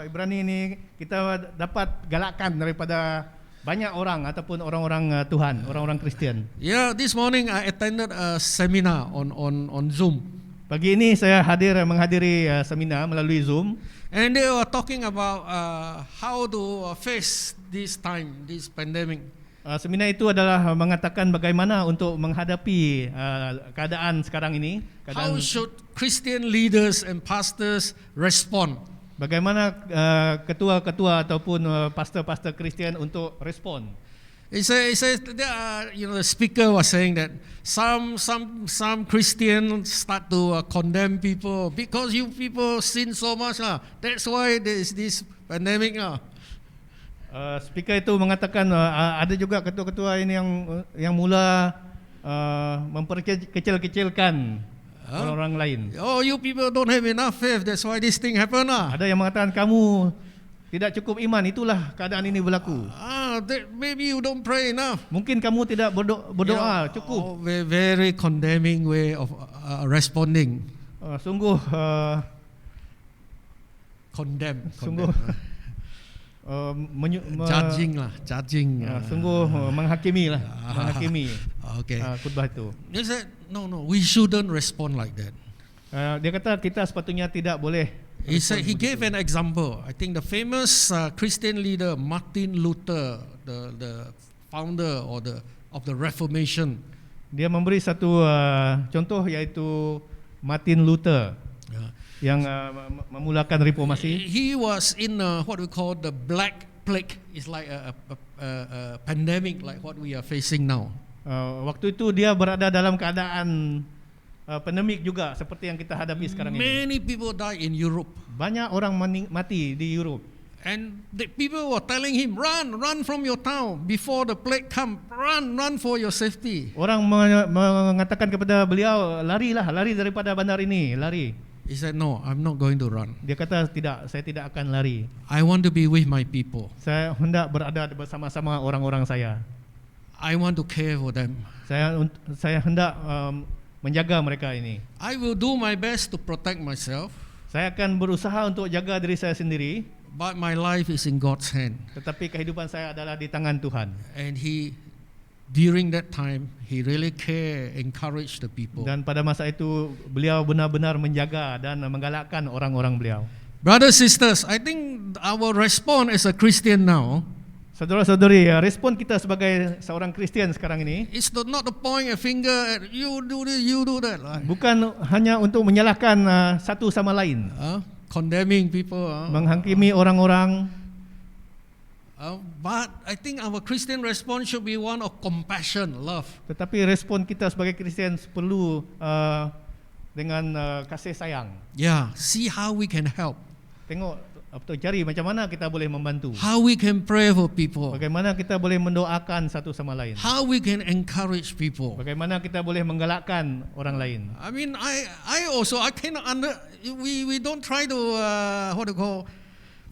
Ibrani ini, kita dapat galakan daripada banyak orang ataupun orang-orang Tuhan, orang-orang Kristen. Yeah, this morning I attended a seminar on Zoom. Pagi ini saya menghadiri seminar melalui Zoom. And they were talking about how to face this time, this pandemic. Seminar itu adalah mengatakan bagaimana untuk menghadapi keadaan sekarang ini. How should Christian leaders and pastors respond? Bagaimana ketua-ketua ataupun pastor-pastor Kristen untuk respon? He says the speaker was saying that some Christians start to condemn people because you people sin so much lah. That's why there is this pandemic lah. Speaker itu mengatakan ada juga ketua-ketua ini yang mula memperkecil-kecilkan orang-orang lain. Oh, you people don't have enough faith. That's why this thing happen lah. Ada yang mengatakan kamu tidak cukup iman, itulah keadaan ini berlaku. Maybe you don't pray enough. Mungkin kamu tidak berdoa cukup. Very condemning way of responding. Sungguh condemn. Sungguh judging. Sungguh menghakimi lah, Okay. khutbah itu. He said, no, we shouldn't respond like that. Dia kata kita sepatutnya tidak boleh. He gave an example. I think the famous Christian leader Martin Luther, the founder of the Reformation. Dia memberi satu contoh yaitu Martin Luther yang memulakan reformasi. He was in what we call the Black Plague. It's like a pandemic like what we are facing now. Waktu itu dia berada dalam keadaan pandemik juga seperti yang kita hadapi sekarang ini. Many people die in Europe. Banyak orang mati di Europe. And the people were telling him, run from your town before the plague come. Run for your safety. Orang mengatakan kepada beliau, lari daripada bandar ini, lari. He said, no, I'm not going to run. Dia kata tidak, saya tidak akan lari. I want to be with my people. Saya hendak berada bersama-sama orang-orang saya. I want to care for them. Saya hendak menjaga mereka ini. I will do my best to protect myself. Saya akan berusaha untuk jaga diri saya sendiri. But my life is in God's hand. Tetapi kehidupan saya adalah di tangan Tuhan. And during that time, he really encouraged the people. Dan pada masa itu beliau benar-benar menjaga dan menggalakkan orang-orang beliau. Brothers, sisters, I think our response as a Christian now. Saudara-saudari, respon kita sebagai seorang Kristian sekarang ini It's not the point a finger at you do this, you do that. bukan hanya untuk menyalahkan satu sama lain, Condemning people. menghakimi orang-orang, But I think our Christian response should be one of compassion, love. tetapi respon kita sebagai Kristian perlu dengan kasih sayang. Yeah, see how we can help. Tengok atau cari macam mana kita boleh membantu. How we can pray for people. Bagaimana kita boleh mendoakan satu sama lain. How we can encourage people. Bagaimana kita boleh menggalakkan orang lain. I mean, I also cannot we don't try to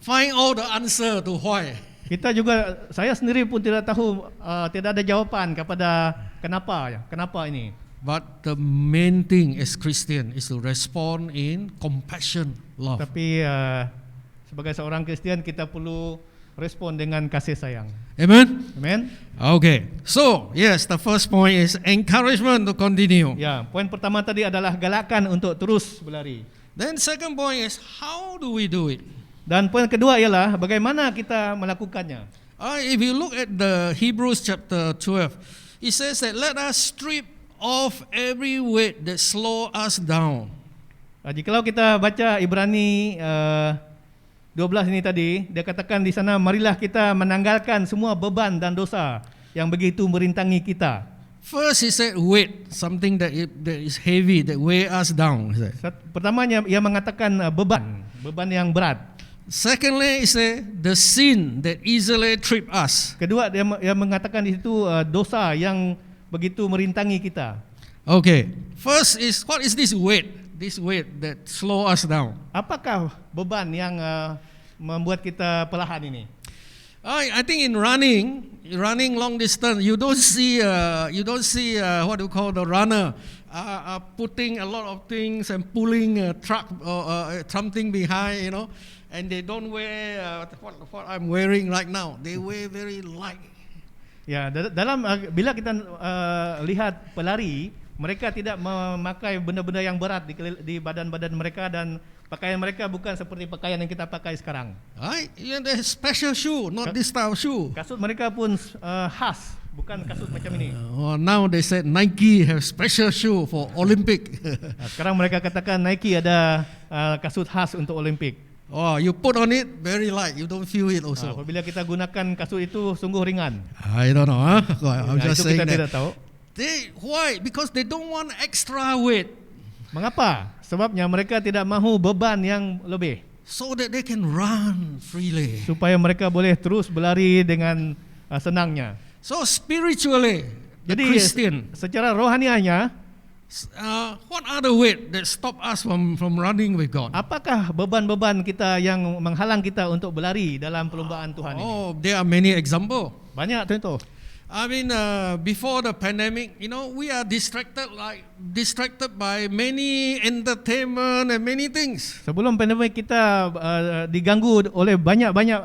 find all the answer to why. Kita juga, saya sendiri pun tidak tahu, tidak ada jawapan kepada kenapa ini. But the main thing as Christian is to respond in compassion, love. Tapi sebagai seorang Kristian kita perlu respon dengan kasih sayang. Amen. Amen. Okay. So yes, the first point is encouragement to continue. Ya, poin pertama tadi adalah galakan untuk terus berlari. Then second point is how do we do it? Dan poin kedua ialah bagaimana kita melakukannya. If you look at the Hebrews chapter 12, it says that let us strip off every weight that slow us down. Jikalau kita baca Ibrani 12 ini tadi, dia katakan di sana, marilah kita menanggalkan semua beban dan dosa yang begitu merintangi kita. First he said weight, something that is heavy, that weigh us down. Pertamanya ia mengatakan beban yang berat. Secondly, he said the sin that easily trip us. Kedua, dia mengatakan di situ dosa yang begitu merintangi kita. Okay, first is what is this weight? This weight that slow us down. Apakah beban yang membuat kita perlahan ini? I think in running long distance, you don't see what do you call the runner putting a lot of things and pulling a truck or something behind, you know, and they don't wear what I'm wearing right now. They wear very light. Ya, dalam bila kita lihat pelari, mereka tidak memakai benda-benda yang berat di badan-badan mereka, dan pakaian mereka bukan seperti pakaian yang kita pakai sekarang. Right? Yeah, they have special shoe, not this style shoe. Kasut mereka pun khas, bukan kasut macam ini. Now they said Nike have special shoe for Olympic. Sekarang mereka katakan Nike ada kasut khas untuk Olimpik. Oh, you put on it very light, you don't feel it also. Apabila kita gunakan kasut itu sungguh ringan. I don't know. I'm just itu saying kita that. tidak tahu. Why? Because they don't want extra weight. Mengapa? Sebabnya mereka tidak mahu beban yang lebih. So that they can run freely. Supaya mereka boleh terus berlari dengan senangnya. So spiritually, the Jadi Christian, secara rohanianya, what are the weight that stop us from running with God? apakah beban-beban kita yang menghalang kita untuk berlari dalam perlombaan Tuhan ini? Oh, there are many examples. Banyak contoh. I mean, before the pandemic, you know, we are distracted by many entertainment and many things. Sebelum pandemik kita diganggu oleh banyak-banyak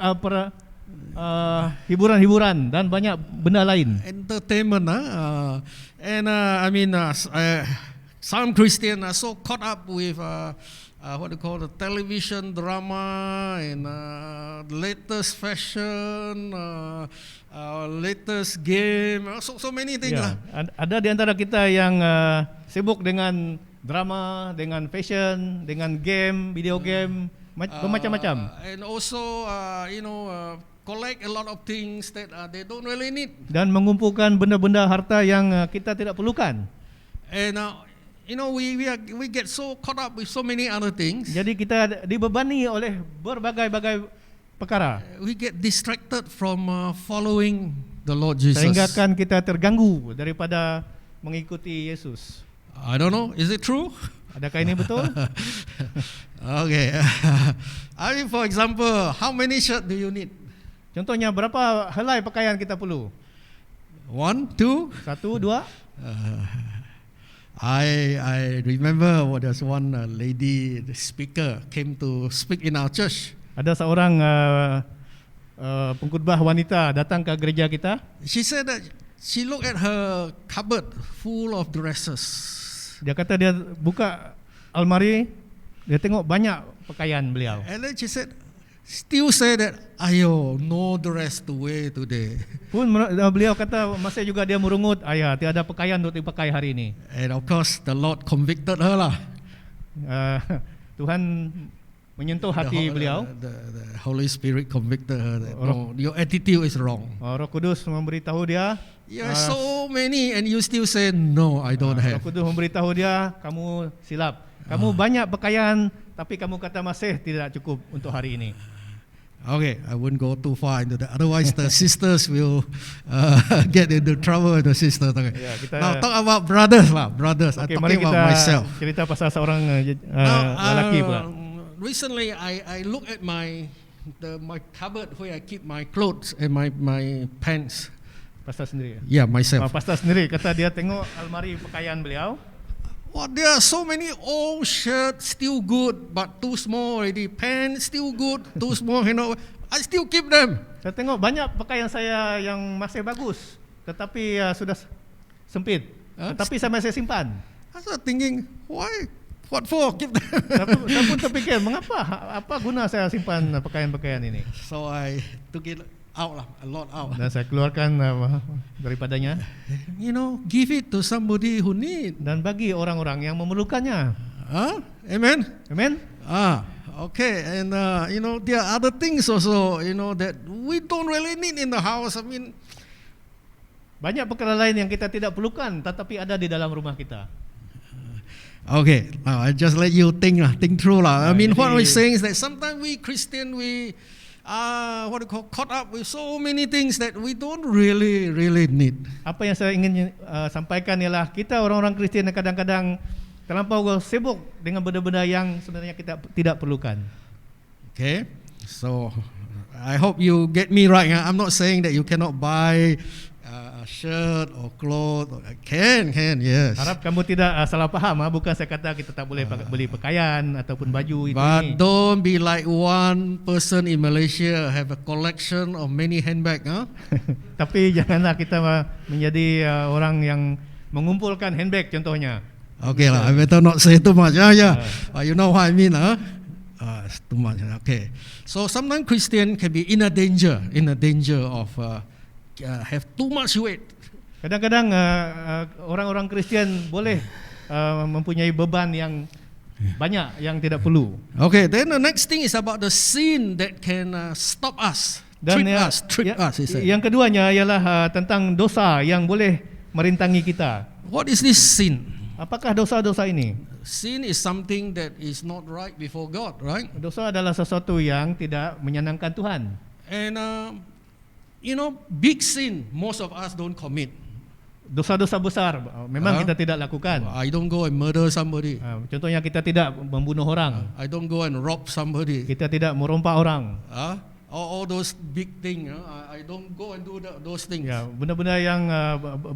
hiburan-hiburan dan banyak benda lain. Entertainment, I mean, some Christians are so caught up with what they call the television drama and latest fashion, latest game, so many things lah. Ada di antara kita yang sibuk dengan drama, dengan fashion, dengan game, video game, bermacam-macam. And also, collect a lot of things that they don't really need. Dan mengumpulkan benda-benda harta yang kita tidak perlukan. And we get so caught up with so many other things. Jadi kita dibebani oleh berbagai-bagai perkara. We get distracted from following the Lord Jesus. Sehingga kan kita terganggu daripada mengikuti Yesus. I don't know, is it true? Adakah ini betul? Okay. I mean, for example, how many shirts do you need? Contohnya berapa helai pakaian kita perlu? 1, 2? 1, 2? I remember there's one lady, the speaker, came to speak in our church. Ada seorang pengkhotbah wanita datang ke gereja kita. She said that she looked at her cupboard full of dresses. Dia kata dia buka almari, dia tengok banyak pakaian beliau. And then she said, still say that, ayo, no dress to wear today. Pun beliau kata masih juga dia merungut, ayah tiada pakaian untuk dipakai hari ini. And of course, the Lord convicted her lah. Tuhan menyentuh hati beliau. The Holy Spirit convicted her that, no, your attitude is wrong. Roh Kudus memberitahu dia. You have so many and you still say, no, I don't Roh have. Kudus memberitahu dia, kamu silap. Kamu banyak pakaian, tapi kamu kata masih tidak cukup untuk hari ini. Okay, I wouldn't go too far into that. Otherwise, the sisters will get into trouble with the sisters. Okay. Ya, kita, Now talk about brothers lah. Brothers. Okay, I'm mari talking kita about myself. cerita pasal seorang lelaki pula. Recently, I look at my cupboard where I keep my clothes and my pants. Pastor sendiri. Yeah, myself. Pastor sendiri kata dia tengok almari pakaian beliau. Well, there are so many old shirts still good, but too small already. Pants still good, too small. You know, I still keep them. Saya tengok banyak pakaian saya yang masih bagus, tetapi sudah sempit. Tetapi saya masih simpan. I started thinking, why? What for? Keep them. Saya pun terfikir, mengapa? Apa guna saya simpan pakaian-pakaian ini? So I took it out lah, a lot out. Dan saya keluarkan daripadanya. You know, give it to somebody who need. Dan bagi orang-orang yang memerlukannya. Amen. Amen. Okay. And you know, there are other things also, you know, that we don't really need in the house. I mean, banyak perkara lain yang kita tidak perlukan, tetapi ada di dalam rumah kita. Okay, now I just let you think through lah. I mean, jadi, what we're saying is that sometimes we Christian, we caught up with so many things that we don't really need. Apa yang saya ingin sampaikan ialah kita orang-orang Kristian kadang-kadang terlampau sibuk dengan benda-benda yang sebenarnya kita tidak perlukan. Okay, so I hope you get me right. I'm not saying that you cannot buy a shirt or clothes. Can, yes. Harap kamu tidak salah faham. Bukan saya kata kita tak boleh beli pakaian ataupun baju itu But ini. don't be like one person in Malaysia have a collection of many handbag. Tapi janganlah kita menjadi orang yang mengumpulkan handbag contohnya. Okay lah, I better not say too much. Yeah. You know what I mean, it's too much. Okay. So sometimes Christian can be in a danger of have too much weight. Kadang-kadang orang-orang Kristian boleh mempunyai beban yang banyak yang tidak perlu. Okay, then the next thing is about the sin that can stop us, trip us. Yang keduanya ialah tentang dosa yang boleh merintangi kita. What is this sin? Apakah dosa-dosa ini? Sin is something that is not right before God, right? Dosa adalah sesuatu yang tidak menyenangkan Tuhan. And you know, big sin most of us don't commit. Dosa-dosa besar memang kita tidak lakukan. I don't go and murder somebody. Contohnya kita tidak membunuh orang. I don't go and rob somebody. Kita tidak merompak orang. All those big things, I don't go and do those things. Ya, benda-benda yang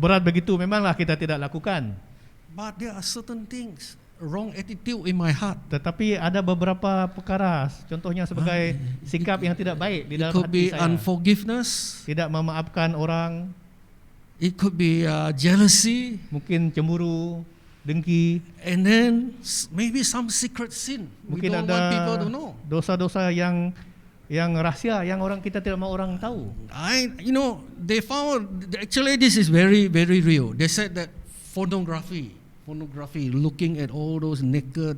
berat begitu memanglah kita tidak lakukan. But there are certain things, wrong attitude in my heart. Tetapi ada beberapa perkara, contohnya sebagai sikap yang tidak baik di dalam It could hati be saya. unforgiveness. Tidak memaafkan orang. It could be jealousy. Mungkin cemburu, dengki. And then maybe some secret sin. Mungkin We don't ada want people to know. dosa-dosa yang rahasia yang orang kita tidak mau orang tahu. You know, they found actually this is very real. They said that pornography, looking at all those naked,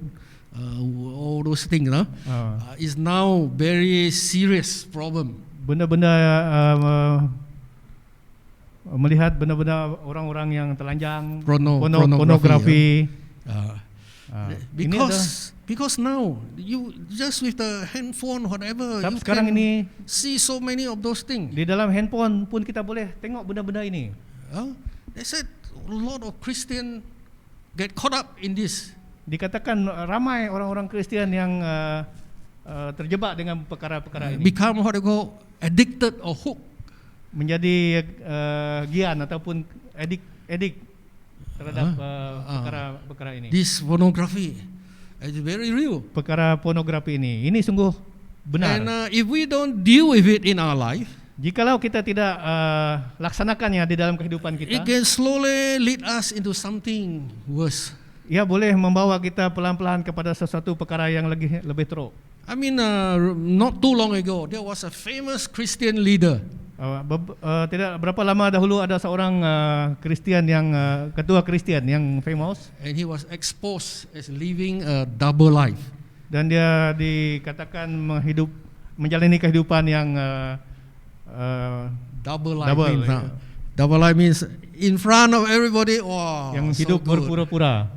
all those things, is now very serious problem. Benda-benda melihat benda-benda orang-orang yang telanjang, pornografi. Because now you just with the handphone whatever you sekarang can ini see so many of those things. Di dalam handphone pun kita boleh tengok benda-benda ini. They said a lot of Christian get caught up in this. Dikatakan ramai orang-orang Kristian yang terjebak dengan perkara-perkara ini. Become what they call addicted or hooked. Menjadi gian ataupun edik terhadap perkara ini. This pornography is very real. Perkara pornografi ini sungguh benar. And if we don't deal with it in our life, jikalau kita tidak laksanakannya di dalam kehidupan kita, it can slowly lead us into something worse. ia boleh membawa kita pelan-pelan kepada sesuatu perkara yang lebih teruk. I mean, not too long ago, there was a famous Christian leader. Tidak berapa lama dahulu ada seorang Kristian yang ketua Kristian yang famous, And he was exposed as living a double life. dan dia dikatakan menjalani kehidupan yang Double life Double, means, yeah. double life means in front of everybody, wow, yang so hidup good. berpura-pura.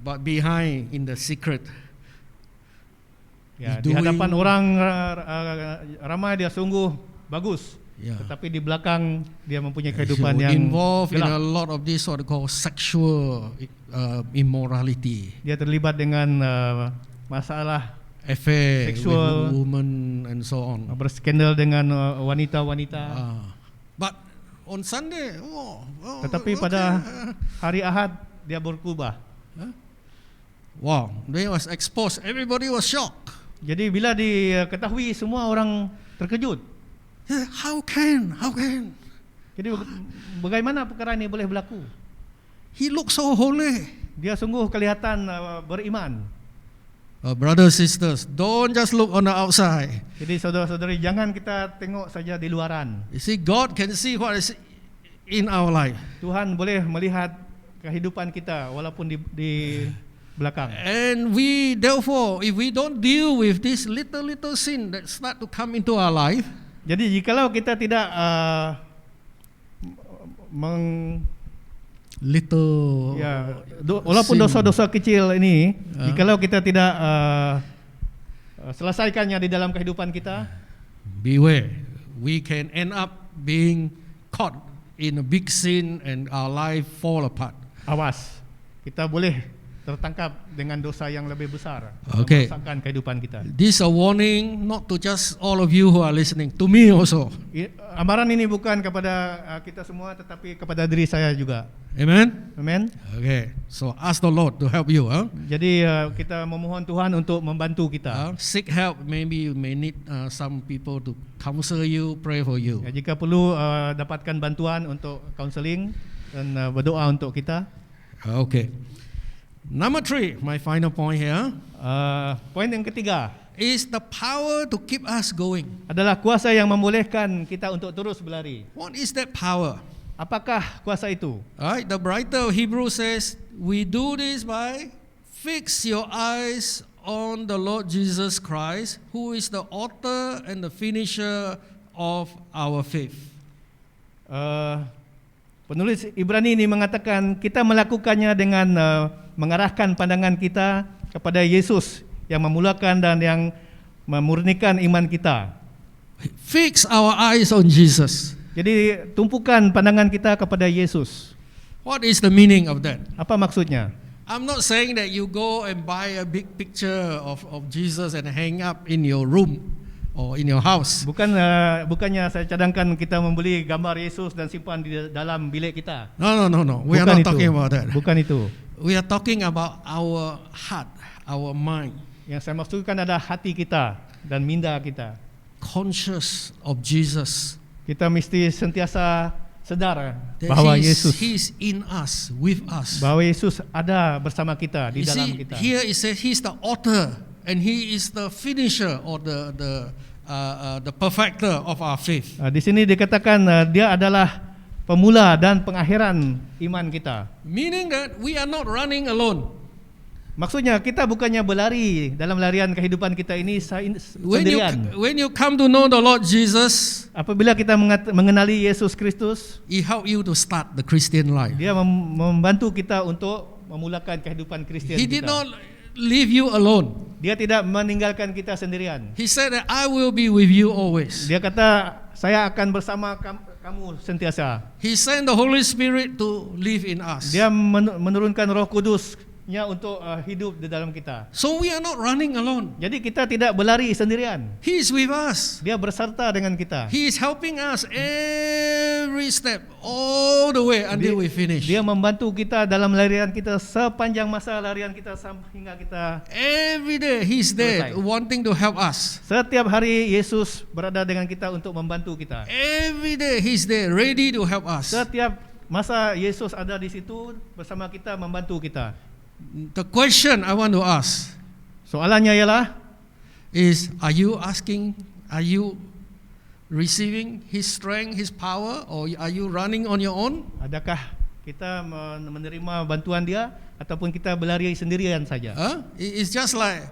But behind, in the secret, Ya, He's di hadapan doing- orang ramai dia sungguh bagus, Yeah. tetapi di belakang dia mempunyai he kehidupan was yang involved in a gelap. lot of this what they call sexual immorality, Dia terlibat dengan masalah affair Sexual- with women and so on. berskandal dengan wanita-wanita. But on Sunday, Tetapi okay. pada hari Ahad dia berubah. Wow, they was exposed. Everybody was shocked. Jadi bila diketahui, semua orang terkejut. How can? Jadi bagaimana perkara ini boleh berlaku? He looks so holy. Dia sungguh kelihatan beriman. Brothers, sisters, don't just look on the outside. Jadi saudara-saudari, jangan kita tengok saja di luaran. You see, God can see what is in our life. Tuhan boleh melihat kehidupan kita walaupun di belakang. And we, therefore, if we don't deal with this little sin that start to come into our life, Jadi jikalau kita tidak walaupun sin. dosa-dosa kecil ini, jikalau kita tidak selesaikannya di dalam kehidupan kita, beware, we can end up being caught in a big sin and our life fall apart. awas, kita boleh tertangkap dengan dosa yang lebih besar, Okay. merosakkan kehidupan kita. This is a warning not to just all of you who are listening, to me also. Amaran ini bukan kepada kita semua, tetapi kepada diri saya juga. Amen? Amen. Okay, so ask the Lord to help you. Jadi kita memohon Tuhan untuk membantu kita. Seek help, maybe you may need some people to counsel you, pray for you. Ya, jika perlu dapatkan bantuan untuk counseling dan berdoa untuk kita. Okay. Number 3, my final point here, Poin yang ketiga is the power to keep us going. adalah kuasa yang membolehkan kita untuk terus berlari. What is that power? Apakah kuasa itu? Alright, the writer of Hebrews says, we do this by fix your eyes on the Lord Jesus Christ, who is the author and the finisher of our faith. Penulis Ibrani ini mengatakan kita melakukannya dengan mengarahkan pandangan kita kepada Yesus yang memulakan dan yang memurnikan iman kita. Fix our eyes on Jesus. Jadi tumpukan pandangan kita kepada Yesus. What is the meaning of that? Apa maksudnya? I'm not saying that you go and buy a big picture of Jesus and hang up in your room or in your house. Bukannya saya cadangkan kita membeli gambar Yesus dan simpan di dalam bilik kita. No. We are not Bukan itu. talking about that. Bukan itu. We are talking about our heart, our mind, Yang saya maksudkan adalah hati kita dan minda kita. conscious of Jesus. Kita mesti sentiasa sedar That bahawa Yesus, He's in us, with us. bahawa Yesus ada bersama kita, di You dalam see, kita. here it says He's the author and He is the finisher or the perfecter of our faith. Di sini dikatakan dia adalah pemula dan pengakhiran iman kita. Meaning that we are not running alone. Maksudnya kita bukannya berlari dalam larian kehidupan kita ini sendirian. When you come to know the Lord Jesus, Apabila kita mengenali Yesus Kristus, He help you to start the Christian life. dia membantu kita untuk memulakan kehidupan Kristen He did kita. not leave you alone. Dia tidak meninggalkan kita sendirian. He said that I will be with you always. Dia kata saya akan bersama kamu sentiasa. He sent the Holy Spirit to live in us. Dia menurunkan Roh Kudusnya untuk hidup di dalam kita. So we are not running alone. Jadi kita tidak berlari sendirian. He is with us. Dia berserta dengan kita. He is helping us every step, all the way until we finish. Dia membantu kita dalam larian kita sepanjang masa larian kita hingga kita. Every day He's there Selesai. wanting to help us. Setiap hari Yesus berada dengan kita untuk membantu kita. Every day He's there ready to help us. Setiap masa Yesus ada di situ bersama kita, membantu kita. The question I want to ask, Soalannya ialah, are you asking, are you receiving His strength, His power, or are you running on your own? Adakah kita menerima bantuan Dia ataupun kita berlari sendirian saja? It's just like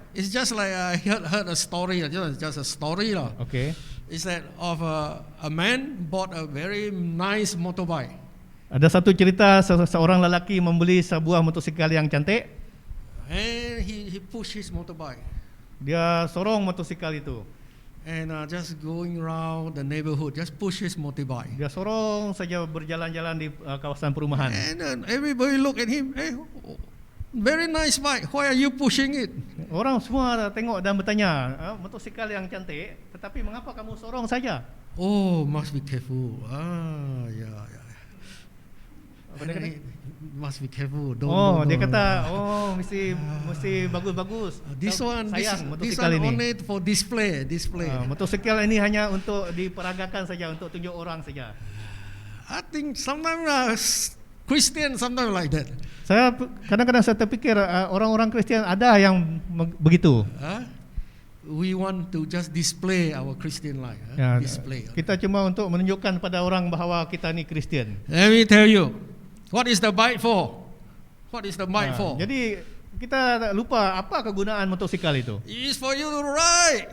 I heard a story, just a story lah. Okay. It's that of a man bought a very nice motorbike. Ada satu cerita seorang lelaki membeli sebuah motosikal yang cantik. And he pushed his motorbike Dia sorong motosikal itu. and just going around the neighborhood, just push his motorbike. Dia sorong saja berjalan-jalan di kawasan perumahan. And everybody look at him. Hey, very nice bike. Why are you pushing it? Orang semua tengok dan bertanya, motosikal yang cantik, tetapi mengapa kamu sorong saja? Oh, must be careful. Yeah. Apa dia kata? Must be careful. Don't. Dia kata, mesti bagus-bagus. This one motosikal ini. only for display. Motosikal ini hanya untuk diperagakan saja, untuk tunjuk orang saja. I think sometimes Christian sometimes like that. Saya kadang-kadang saya terfikir orang-orang Kristian ada yang begitu. We want to just display our Christian life. Display. Kita cuma untuk menunjukkan pada orang bahawa kita ni Kristian. Let me tell you, what is the bike for? What is the bike for? Jadi kita lupa apa kegunaan motosikal itu. It is for you to ride.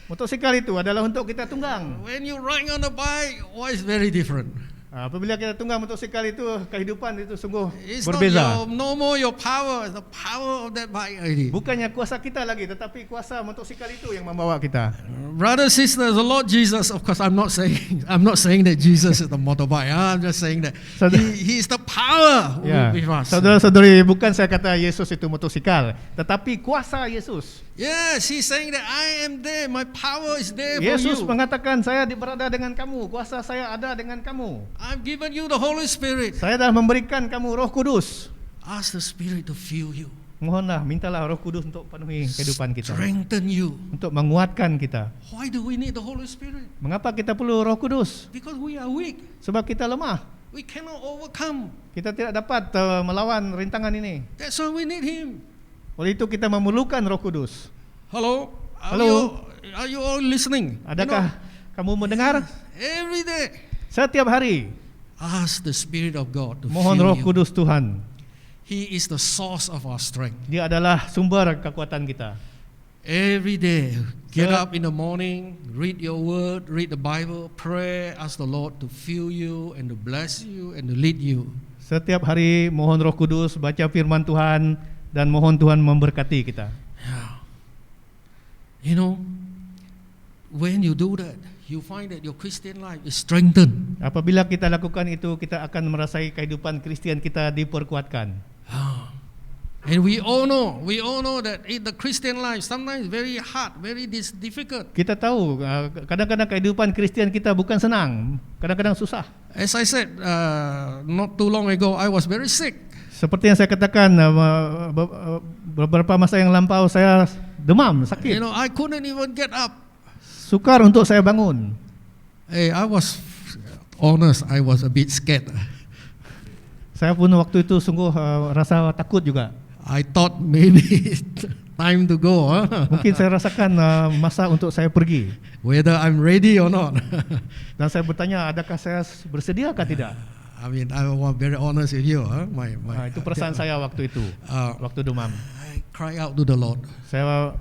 Motosikal itu adalah untuk kita tunggang. When you ride on the bike, why is very different? Apabila kita tunggang motosikal itu, kehidupan itu sungguh It's berbeza. no more your power, it's the power of that bike already. Bukannya kuasa kita lagi, tetapi kuasa motosikal itu yang membawa kita. Brothers, sisters, the Lord Jesus, of course, I'm not saying that Jesus is the motorbike. I'm just saying that He is the power with us. Saudara-saudari, bukan saya kata Yesus itu motosikal, tetapi kuasa Yesus. Yes, He's saying that I am there. My power is there Yesus for you. mengatakan, saya berada dengan kamu, kuasa saya ada dengan kamu. I've given you the Holy Spirit. Saya dah memberikan kamu Roh Kudus. Ask the Spirit to fill you. Mohonlah, mintalah Roh Kudus untuk penuhi kehidupan kita, Strengthen you. untuk menguatkan kita. Why do we need the Holy Spirit? Mengapa kita perlu Roh Kudus? Because we are weak. Sebab kita lemah. We cannot overcome. Kita tidak dapat melawan rintangan ini. That's why we need Him. Oleh itu kita memerlukan Roh Kudus. Hello? Hello? Are you all listening? Adakah kamu mendengar? Every day, Setiap hari ask the Spirit of God to mohon fill Roh you. Kudus Tuhan. He is the source of our strength. Dia adalah sumber kekuatan kita. Every day, get up in the morning, read your word, read the Bible, pray, ask the Lord to fill you and to bless you and to lead you. Setiap hari mohon Roh Kudus, baca firman Tuhan dan mohon Tuhan memberkati kita. You know, when you do that, you find that your Christian life is strengthened. Apabila kita lakukan itu, kita akan merasai kehidupan Kristian kita diperkuatkan. And we all know that in the Christian life sometimes very hard, very difficult. Kita tahu kadang-kadang kehidupan Kristian kita bukan senang, kadang-kadang susah. As I said not too long ago, I was very sick. Seperti yang saya katakan beberapa masa yang lampau, saya demam, sakit. You know, I couldn't even get up. Sukar untuk saya bangun. Hey, I was honest, I was a bit scared. Saya pun waktu itu sungguh rasa takut juga. I thought maybe time to go. Mungkin saya rasakan masa untuk saya pergi. Whether I'm ready or not. Dan saya bertanya, adakah saya bersedia atau tidak? I mean, I was very honest with you. Itu perasaan saya waktu itu, waktu demam. I cry out to the Lord. Saya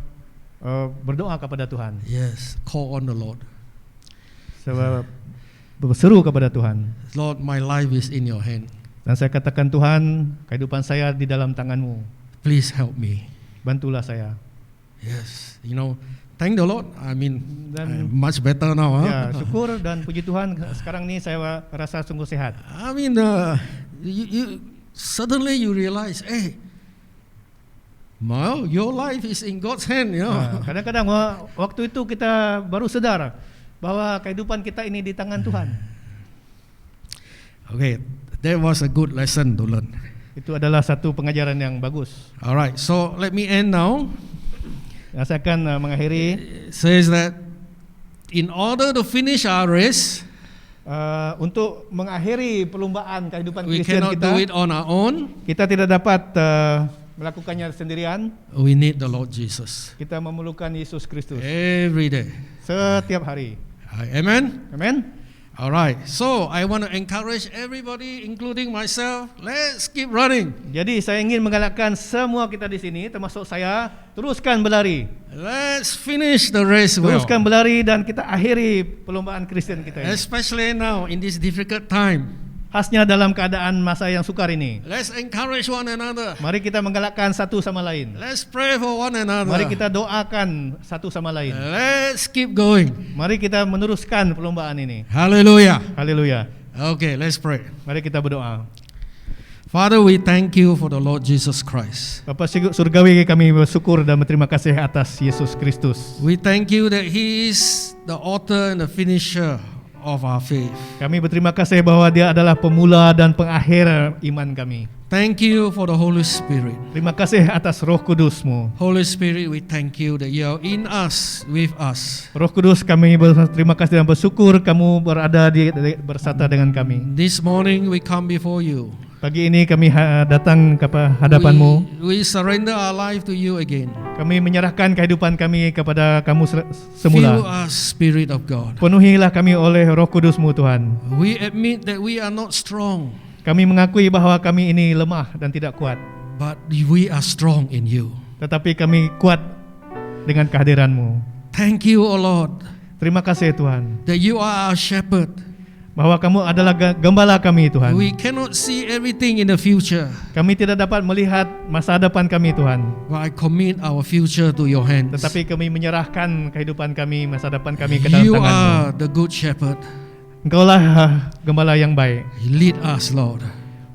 berdoa kepada Tuhan. Yes, call on the Lord. Saya berseru kepada Tuhan. Lord, my life is in your hand. Dan saya katakan, Tuhan, kehidupan saya di dalam tangan-Mu. Please help me. Bantulah saya. Yes, you know, thank the Lord. I mean, Dan I'm much better now. Ya, syukur dan puji Tuhan, sekarang ini saya rasa sungguh sehat. I mean, you suddenly you realize, hey, well, your life is in God's hand. You know. Kadang-kadang waktu itu kita baru sadar bahwa kehidupan kita ini di tangan Tuhan. Okay, that was a good lesson to learn. Itu adalah satu pengajaran yang bagus. Alright, so let me end now. Saya akan mengakhiri. It says that in order to finish our race, untuk mengakhiri perlombaan kehidupan we Kristian cannot kita, do it on our own. kita tidak dapat melakukannya sendirian. We need the Lord Jesus Kita memerlukan Yesus Kristus every day. setiap hari. Amen. Amin. All right. So I want to encourage everybody, including myself. Let's keep running. Jadi saya ingin menggalakkan semua kita di sini, termasuk saya, teruskan berlari. Let's finish the race well. Teruskan berlari dan kita akhiri perlombaan Kristen kita ini. Especially now in this difficult time. Khasnya dalam keadaan masa yang sukar ini. Let's encourage one another. Mari kita menggalakkan satu sama lain. Let's pray for one another. Mari kita doakan satu sama lain. Let's keep going. Mari kita meneruskan perlombaan ini. Hallelujah. Haleluya. Okay, let's pray. Mari kita berdoa. Father, we thank you for the Lord Jesus Christ. Bapa surgawi, kami bersyukur dan berterima kasih atas Yesus Kristus. We thank you that He is the author and the finisher of our faith. Kami berterima kasih bahwa Dia adalah pemula dan pengakhir iman kami. Thank you for the Holy Spirit. Terima kasih atas Roh Kudus-Mu. Holy Spirit, we thank you that you are in us, with us. Roh Kudus, kami berterima kasih dan bersyukur kamu berada bersama dengan kami. This morning we come before you. Pagi ini kami datang ke hadapan-Mu. We surrender our life to you again. Kami menyerahkan kehidupan kami kepada kamu Fill semula. us, Spirit of God. Penuhilah kami oleh Roh Kudus-Mu, Tuhan. We admit that we are not strong, Kami mengakui bahwa kami ini lemah dan tidak kuat, but we are strong in you. tetapi kami kuat dengan kehadiran-Mu. Thank you, O Lord, Terima kasih, Tuhan, that you are our shepherd. bahwa kamu adalah gembala kami, Tuhan. We cannot see everything in the future, Kami tidak dapat melihat masa depan kami, Tuhan, but I commit our future to your hands. tetapi kami menyerahkan kehidupan kami, masa depan kami ke dalam You tangan-Mu. are the good shepherd. Engkaulah gembala yang baik. Lead us, Lord.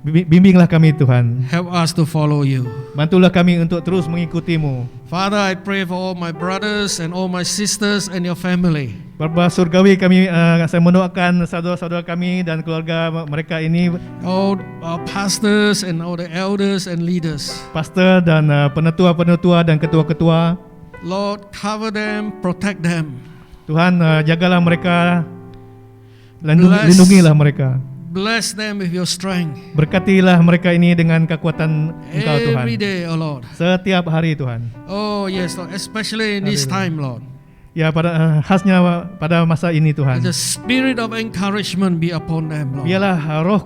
Bimbinglah kami, Tuhan. Help us to follow you. Bantulah kami untuk terus mengikuti-Mu. Father, I pray for all my brothers and all my sisters and your family. Bapa surgawi, kami saya mendoakan saudara-saudara kami dan keluarga mereka ini, All our pastors and all the elders and leaders. pastor dan penetua-penetua dan ketua-ketua. Lord, cover them, protect them. Tuhan, jagalah mereka, Bless. lindungilah mereka. Bless them with your strength. Berkatilah mereka ini dengan kekuatan Engkau, Tuhan. Every day, oh Lord. Setiap hari, Tuhan. Oh yes, Lord. Especially in this time, Lord. Ya, pada khasnya pada masa ini, Tuhan. The spirit of encouragement be upon them, Lord. Biarlah roh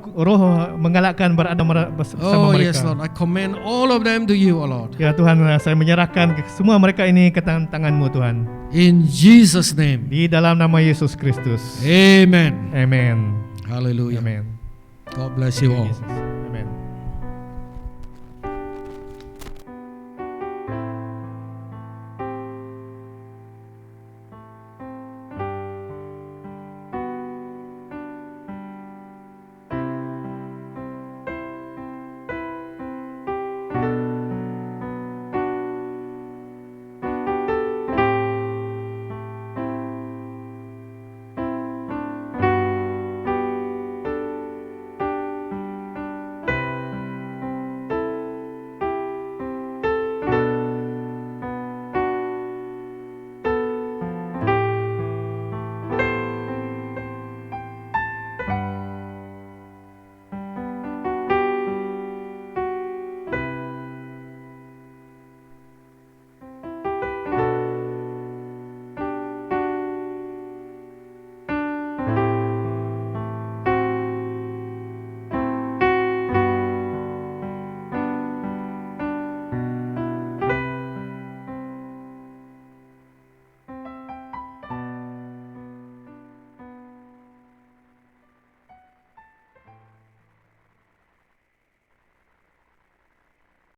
menggalakkan berada bersama Oh mereka. yes, Lord. I commend all of them to you, oh Lord. Ya Tuhan, saya menyerahkan semua mereka ini ke tangan-Mu, Tuhan. In Jesus' name. Di dalam nama Yesus Kristus. Amen. Amin. Hallelujah. Amin. God bless you all. Yesus.